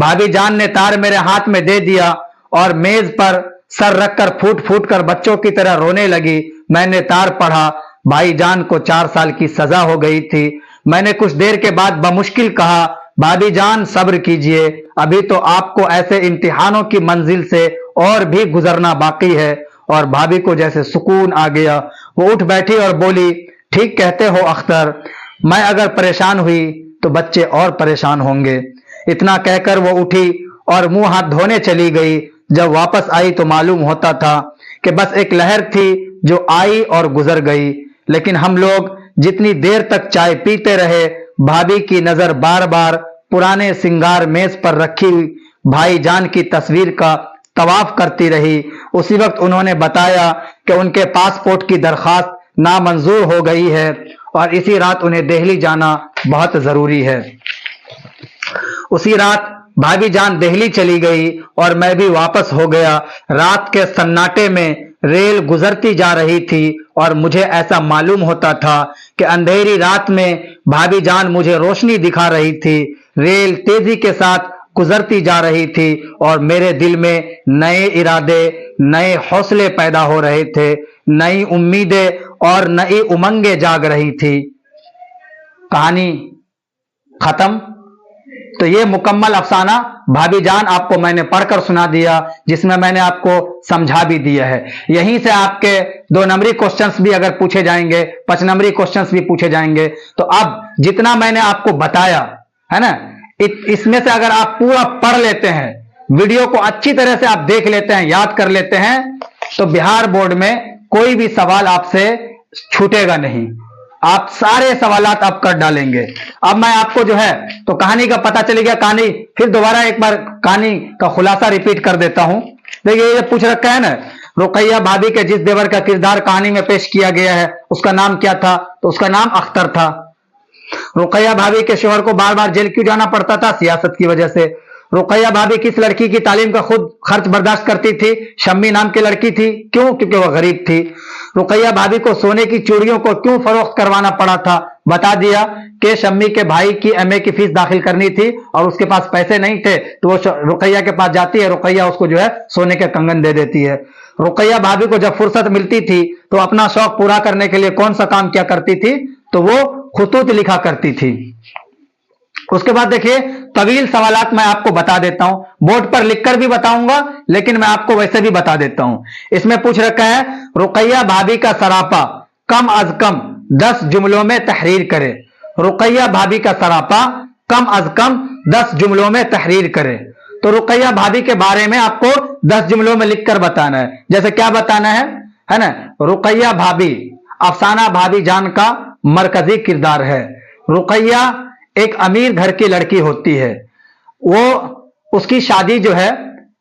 بھابھی جان نے تار میرے ہاتھ میں دے دیا اور میز پر سر رکھ کر پھوٹ پھوٹ کر بچوں کی طرح رونے لگی۔ میں نے تار پڑھا، بھائی جان کو 4 سال کی سزا ہو گئی تھی۔ میں نے کچھ دیر کے بعد بمشکل کہا، بھابھی جان صبر کیجئے، ابھی تو آپ کو ایسے امتحانوں کی منزل سے اور بھی گزرنا باقی ہے۔ اور بھابھی کو جیسے سکون آ گیا، وہ اٹھ بیٹھی اور بولی، ٹھیک کہتے ہو اختر، میں اگر پریشان ہوئی تو بچے اور پریشان ہوں گے۔ اتنا کہہ کر وہ اٹھی اور منہ ہاتھ دھونے چلی گئی۔ جب واپس آئی تو معلوم ہوتا تھا کہ بس ایک لہر تھی جو آئی اور گزر گئی، لیکن ہم لوگ جتنی دیر تک چائے پیتے رہے، بھابھی کی نظر بار بار پرانے سنگار میز پر رکھی ہوئی بھائی جان کی تصویر کا طواف کرتی رہی۔ اسی وقت انہوں نے بتایا کہ ان کے پاسپورٹ کی درخواست نامنظور ہو گئی ہے اور اسی رات انہیں دہلی جانا بہت ضروری ہے۔ اسی رات بھابھی جان دہلی چلی گئی اور میں بھی واپس ہو گیا۔ رات کے سناٹے میں ریل گزرتی جا رہی تھی اور مجھے ایسا معلوم ہوتا تھا کہ اندھیری رات میں بھابھی جان مجھے روشنی دکھا رہی تھی۔ ریل تیزی کے ساتھ گزرتی جا رہی تھی اور میرے دل میں نئے ارادے، نئے حوصلے پیدا ہو رہے تھے، نئی امیدیں اور نئی امنگیں جاگ رہی تھی۔ کہانی ختم۔ تو یہ مکمل افسانہ بھابھی جان آپ کو میں نے پڑھ کر سنا دیا، جس میں نے آپ کو سمجھا بھی دیا ہے۔ یہیں سے آپ کے 2 نمبری کوسچنز بھی اگر پوچھے جائیں گے، 5 نمبری کوسچنز بھی پوچھے جائیں گے۔ تو اب جتنا میں نے آپ کو بتایا ہے نا، اس میں سے اگر آپ پورا پڑھ لیتے ہیں، ویڈیو کو اچھی طرح سے آپ دیکھ لیتے ہیں، یاد کر لیتے ہیں، تو بہار بورڈ میں کوئی بھی سوال آپ سے چھوٹے گا نہیں، آپ سارے سوالات آپ کر ڈالیں گے۔ اب میں آپ کو جو ہے تو کہانی کا پتہ چلے گیا، کہانی پھر دوبارہ ایک بار کہانی کا خلاصہ ریپیٹ کر دیتا ہوں۔ دیکھیے یہ پوچھ رکھا ہے نا، رقیہ بھابھی کے جس دیور کا کردار کہانی میں پیش کیا گیا ہے اس کا نام کیا تھا؟ تو اس کا نام اختر تھا۔ رقیہ بھابھی کے شوہر کو بار بار جیل کیوں جانا پڑتا تھا؟ سیاست کی وجہ سے۔ रुकैया भाभी किस लड़की की तालीम का खुद खर्च बर्दाश्त करती थी? शम्मी नाम की लड़की थी। क्यों? क्योंकि वह गरीब थी। रुकैया भाभी को सोने की चूड़ियों को क्यों फरोख्त करवाना पड़ा था? बता दिया कि शम्मी के भाई की एमए की फीस दाखिल करनी थी और उसके पास पैसे नहीं थे, तो वो रुकैया के पास जाती है, रुकैया उसको जो है सोने के कंगन दे देती है। रुकैया भाभी को जब फुर्सत मिलती थी तो अपना शौक पूरा करने के लिए कौन सा काम क्या करती थी? तो वो खुतूत लिखा करती थी। उसके बाद देखिए, तवील सवालात मैं आपको बता देता हूं, बोर्ड पर लिखकर भी बताऊंगा, लेकिन मैं आपको वैसे भी बता देता हूं। इसमें पूछ रखा है, रुकैया भाभी का सरापा कम अज कम 10 जुमलों में तहरीर करे। रुकैया भाभी का सरापा कम अज कम 10 जुमलों में तहरीर करे। तो रुकैया भाभी के बारे में आपको 10 जुमलों में लिखकर बताना है। जैसे क्या बताना है ना? रुकैया भाभी अफसाना भाभी जान का मरकजी किरदार है। रुकैया एक अमीर घर की लड़की होती है। वो उसकी शादी जो है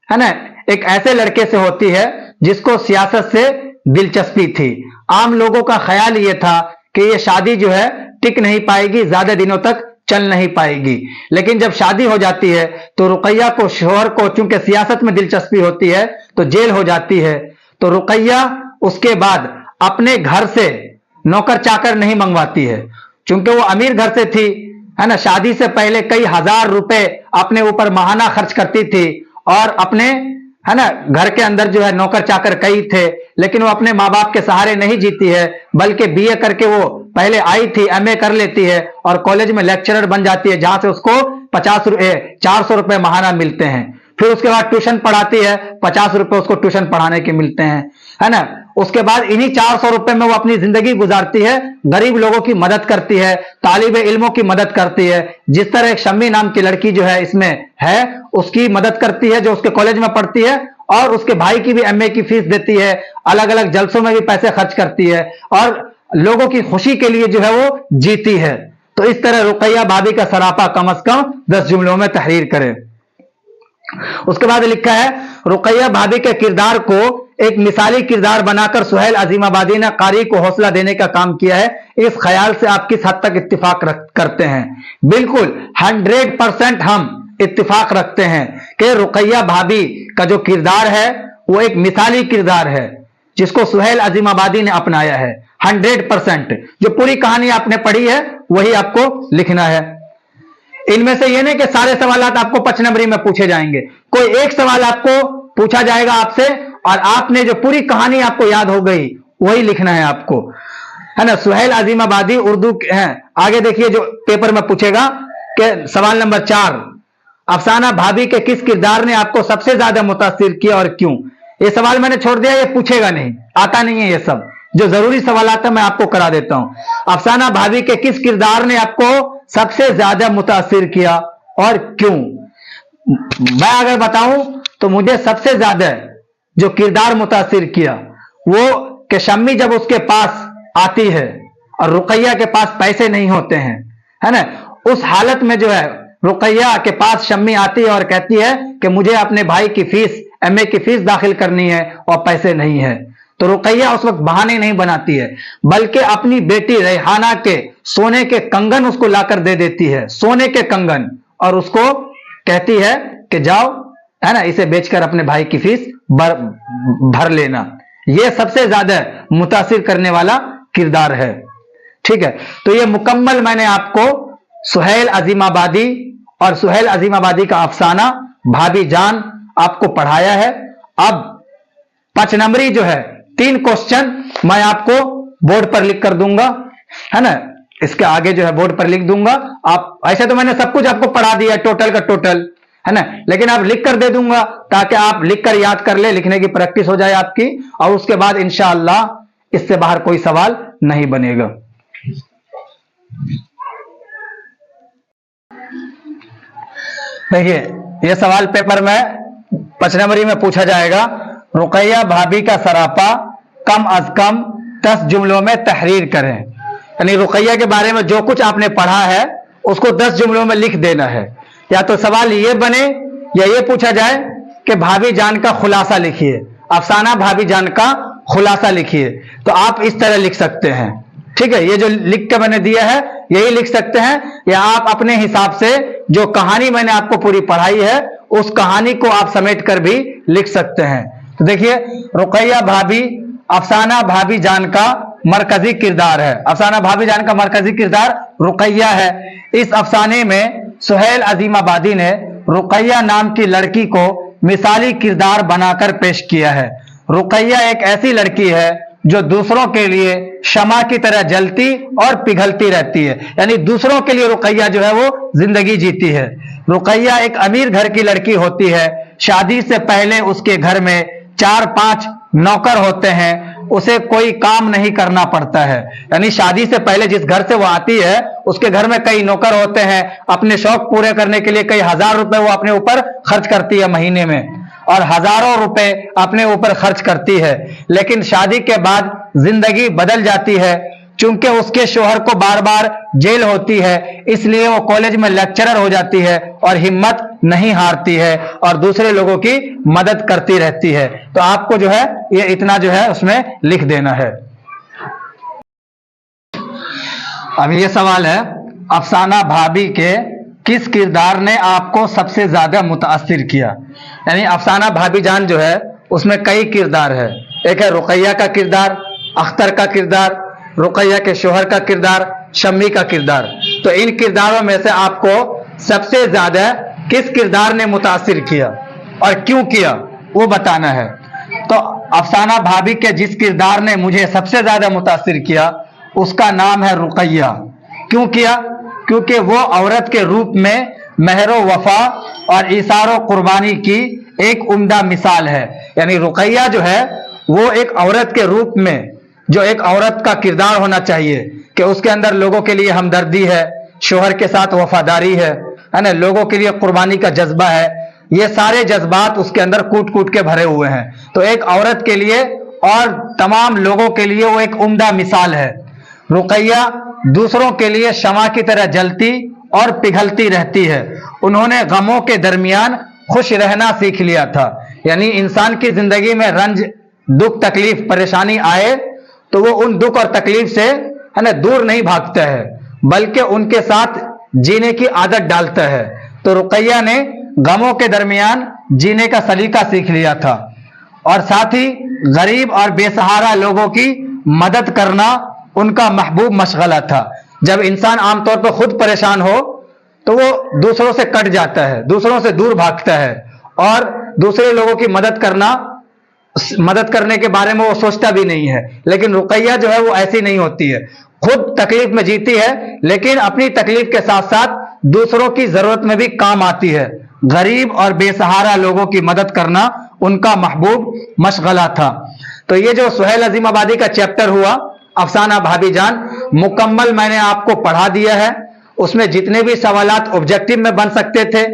ना, एक ऐसे लड़के से होती है जिसको सियासत से दिलचस्पी थी। आम लोगों का ख्याल ये था कि ये शादी जो है टिक नहीं पाएगी, ज्यादा दिनों तक चल नहीं पाएगी। लेकिन जब शादी हो जाती है तो रुकैया को, शोहर को, चूंकि सियासत में दिलचस्पी होती है तो जेल हो जाती है। तो रुकैया उसके बाद अपने घर से नौकर चाकर नहीं मंगवाती है, चूंकि वो अमीर घर से थी, है ना। शादी से पहले कई हजार रुपए अपने ऊपर माहाना खर्च करती थी और अपने, है ना, घर के अंदर जो है नौकर चाकर कई थे, लेकिन वो अपने माँ बाप के सहारे नहीं जीती है, बल्कि बीए करके वो पहले आई थी, एमए कर लेती है और कॉलेज में लेक्चरर बन जाती है, जहां से उसको 400 रुपए माहाना मिलते हैं। फिर उसके बाद ट्यूशन पढ़ाती है, 50 रुपए उसको ट्यूशन पढ़ाने के मिलते हैं, है ना। उसके बाद इन्हीं 400 रुपए में वो अपनी जिंदगी गुजारती है, गरीब लोगों की मदद करती है, तालिब इल्मों की मदद करती है। जिस तरह एक शम्मी नाम की लड़की जो है इसमें है, उसकी मदद करती है जो उसके कॉलेज में पढ़ती है, और उसके भाई की भी एमए की फीस देती है, अलग अलग जलसों में भी पैसे खर्च करती है और लोगों की खुशी के लिए जो है वो जीती है। तो इस तरह रुकैया भाभी का सरापा कम से कम 10 जुमलों में तहरीर करें। उसके बाद लिखा है, रुकैया भाभी के किरदार को एक मिसाली किरदार बनाकर सुहेल अजीमाबादी ने कारी को हौसला देने का काम किया है। इस ख्याल से आप किस हद तक इत्तिफाक करते हैं? बिल्कुल 100% हम इत्तिफाक रखते हैं कि रुकैया भाभी का जो किरदार है वो एक मिसाली किरदार है जिसको सुहेल अजीमाबादी ने अपनाया है। 100% जो पूरी कहानी आपने पढ़ी है वही आपको लिखना है। इनमें से ये नहीं कि सारे सवाल आपको 5 नंबरी में पूछे जाएंगे, कोई एक सवाल आपको पूछा जाएगा आपसे और आपने जो पूरी कहानी आपको याद हो गई वही लिखना है आपको, है ना। सुहेल अजीमाबादी उर्दू है। आगे देखिए जो पेपर में पूछेगा कि सवाल नंबर 4, अफसाना भाभी के किस किरदार ने आपको सबसे ज्यादा मुतासिर किया और क्यों? ये सवाल मैंने छोड़ दिया, ये पूछेगा नहीं, आता नहीं है ये सब। जो जरूरी सवाल आता है मैं आपको करा देता हूं। अफसाना भाभी के किस किरदार ने आपको सबसे ज्यादा मुतासिर किया और क्यों? मैं अगर बताऊं तो मुझे सबसे ज्यादा जो किरदार मुतासिर किया वो कि शम्मी जब उसके पास आती है और रुकैया के पास पैसे नहीं होते हैं, है ना, उस हालत में जो है रुकैया के पास शम्मी आती है और कहती है कि मुझे अपने भाई की फीस, एमए की फीस दाखिल करनी है और पैसे नहीं है। तो रुकैया उस वक्त बहाने नहीं बनाती है, बल्कि अपनी बेटी रेहाना के सोने के कंगन उसको लाकर दे देती है, सोने के कंगन, और उसको कहती है कि जाओ, है ना, इसे बेचकर अपने भाई की फीस भर लेना। यह सबसे ज्यादा मुतासिर करने वाला किरदार है। ठीक है, तो ये मुकम्मल मैंने आपको सुहेल अजीमाबादी और सुहेल अजीमाबादी का अफसाना भाभी जान आपको पढ़ाया है। अब 5 नंबरी जो है 3 क्वेश्चन मैं आपको बोर्ड पर लिख कर दूंगा, है ना, इसके आगे जो है बोर्ड पर लिख दूंगा। आप ऐसे तो मैंने सब कुछ आपको पढ़ा दिया टोटल का टोटल, है ना, लेकिन आप लिख कर दे दूंगा ताकि आप लिख कर याद कर ले, लिखने की प्रैक्टिस हो जाए आपकी, और उसके बाद इंशाअल्लाह इससे बाहर कोई सवाल नहीं बनेगा। देखिए यह सवाल पेपर में 5 नंबरी में पूछा जाएगा, रुकैया भाभी का सरापा कम अज कम 10 जुमलों में तहरीर करें। यानी रुकैया के बारे में जो कुछ आपने पढ़ा है उसको 10 जुमलों में लिख देना है। या तो सवाल ये बने या ये पूछा जाए कि भाभी जान का खुलासा लिखिए, अफसाना भाभी जान का खुलासा लिखिए, तो आप इस तरह लिख सकते हैं। ठीक है, ये जो लिख के मैंने दिया है यही लिख सकते हैं, या आप अपने हिसाब से जो कहानी मैंने आपको पूरी पढ़ाई है उस कहानी को आप समेट कर भी लिख सकते हैं। तो देखिए, रुकैया भाभी अफसाना भाभी जान का मरकजी किरदार है। अफसाना भाभी जान का मरकजी किरदार रुकैया है। इस अफसाने में सुहेल अजीमाबादी ने रुकैया नाम की लड़की को मिसाली किरदार बनाकर पेश किया है। रुकैया एक ऐसी लड़की है जो दूसरों के लिए शमा की तरह जलती और पिघलती रहती है, यानी दूसरों के लिए रुकैया जो है वो जिंदगी जीती है। रुकैया एक अमीर घर की लड़की होती है। शादी से पहले उसके घर में 4-5 नौकर होते हैं, उसे कोई काम नहीं करना पड़ता है। यानी शादी से पहले जिस घर से वो आती है उसके घर में कई नौकर होते हैं। अपने शौक पूरे करने के लिए कई हजार रुपए वो अपने ऊपर खर्च करती है महीने में, और हजारों रुपए अपने ऊपर खर्च करती है। लेकिन शादी के बाद जिंदगी बदल जाती है। चूंकि उसके शोहर को बार बार जेल होती है, इसलिए वो कॉलेज में लेक्चरर हो जाती है और हिम्मत नहीं हारती है और दूसरे लोगों की मदद करती रहती है। तो आपको जो है ये इतना जो है उसमें लिख देना है। अब ये सवाल है, अफसाना भाभी के किस किरदार ने आपको सबसे ज्यादा मुतासिर किया? यानी अफसाना भाभी जान जो है उसमें कई किरदार है। एक है रुकैया का किरदार, अख्तर का किरदार, रुकैया के शोहर का किरदार, शम्मी का किरदार। तो इन किरदारों में से आपको सबसे ज्यादा किस किरदार ने मुतासिर किया और क्यों किया वो बताना है। तो अफसाना भाभी के जिस किरदार ने मुझे सबसे ज्यादा मुतासिर किया उसका नाम है रुकैया। क्यों किया? क्योंकि वो औरत के रूप में मेहरो वफा और इसारो कुर्बानी की एक उम्दा मिसाल है। यानी रुकैया जो है वो एक औरत के रूप में, जो एक औरत का किरदार होना चाहिए कि उसके अंदर लोगों के लिए हमदर्दी है, शोहर के साथ वफादारी है ना, लोगों के लिए कुर्बानी का जज्बा है, ये सारे जज्बात उसके अंदर कूट कूट के भरे हुए हैं। तो एक औरत के लिए और तमाम लोगों के लिए वो एक उम्दा मिसाल है। रुकैया दूसरों के लिए शमा की तरह जलती और पिघलती रहती है। उन्होंने गमों के दरमियान खुश रहना सीख लिया था। यानी इंसान की जिंदगी में रंज, दुख, तकलीफ, परेशानी आए तो वो उन दुख और तकलीफ से है ना दूर नहीं भागता है, बल्कि उनके साथ जीने की आदत डालता है। तो रुकैया ने गमों के दरमियान जीने का सलीका सीख लिया था और साथ ही गरीब और बेसहारा लोगों की मदद करना उनका महबूब मशगला था। जब इंसान आमतौर पर खुद परेशान हो तो वो दूसरों से कट जाता है, दूसरों से दूर भागता है और दूसरे लोगों की मदद करने के बारे में वो सोचता भी नहीं है। लेकिन रुकैया जो है वो ऐसी नहीं होती है, खुद तकलीफ में जीती है लेकिन अपनी तकलीफ के साथ साथ दूसरों की जरूरत में भी काम आती है। गरीब और बेसहारा लोगों की मदद करना उनका महबूब मशगला था। तो ये जो सुहेल अजीमाबादी का चैप्टर हुआ अफसाना भाभी जान, मुकम्मल मैंने आपको पढ़ा दिया है। उसमें जितने भी सवालात ऑब्जेक्टिव में बन सकते थे,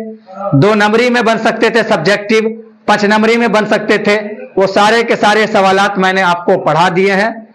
2 नंबरी में बन सकते थे, सब्जेक्टिव 5 नंबरी में बन सकते थे, वो सारे के सारे सवालात मैंने आपको पढ़ा दिए हैं।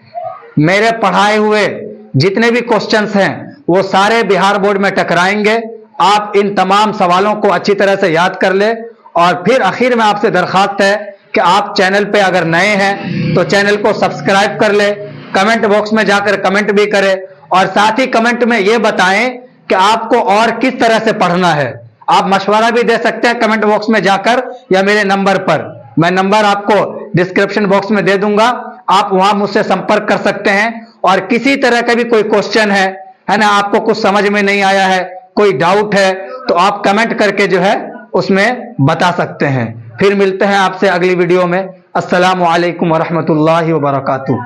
मेरे पढ़ाए हुए जितने भी क्वेश्चंस हैं वो सारे बिहार बोर्ड में टकराएंगे। आप इन तमाम सवालों को अच्छी तरह से याद कर ले और फिर आखिर में आपसे दरखास्त है कि आप चैनल पे अगर नए हैं तो चैनल को सब्सक्राइब कर ले, कमेंट बॉक्स में जाकर कमेंट भी करें और साथ ही कमेंट में ये बताएं कि आपको और किस तरह से पढ़ना है। आप मशवरा भी दे सकते हैं कमेंट बॉक्स में जाकर या मेरे नंबर पर, मैं नंबर आपको डिस्क्रिप्शन बॉक्स में दे दूंगा, आप वहां मुझसे संपर्क कर सकते हैं। और किसी तरह का भी कोई क्वेश्चन है ना, आपको कुछ समझ में नहीं आया है, कोई डाउट है तो आप कमेंट करके जो है उसमें बता सकते हैं। फिर मिलते हैं आपसे अगली वीडियो में। अस्सलामु अलैकुम वरहमतुल्लाहि वबरकातुहू।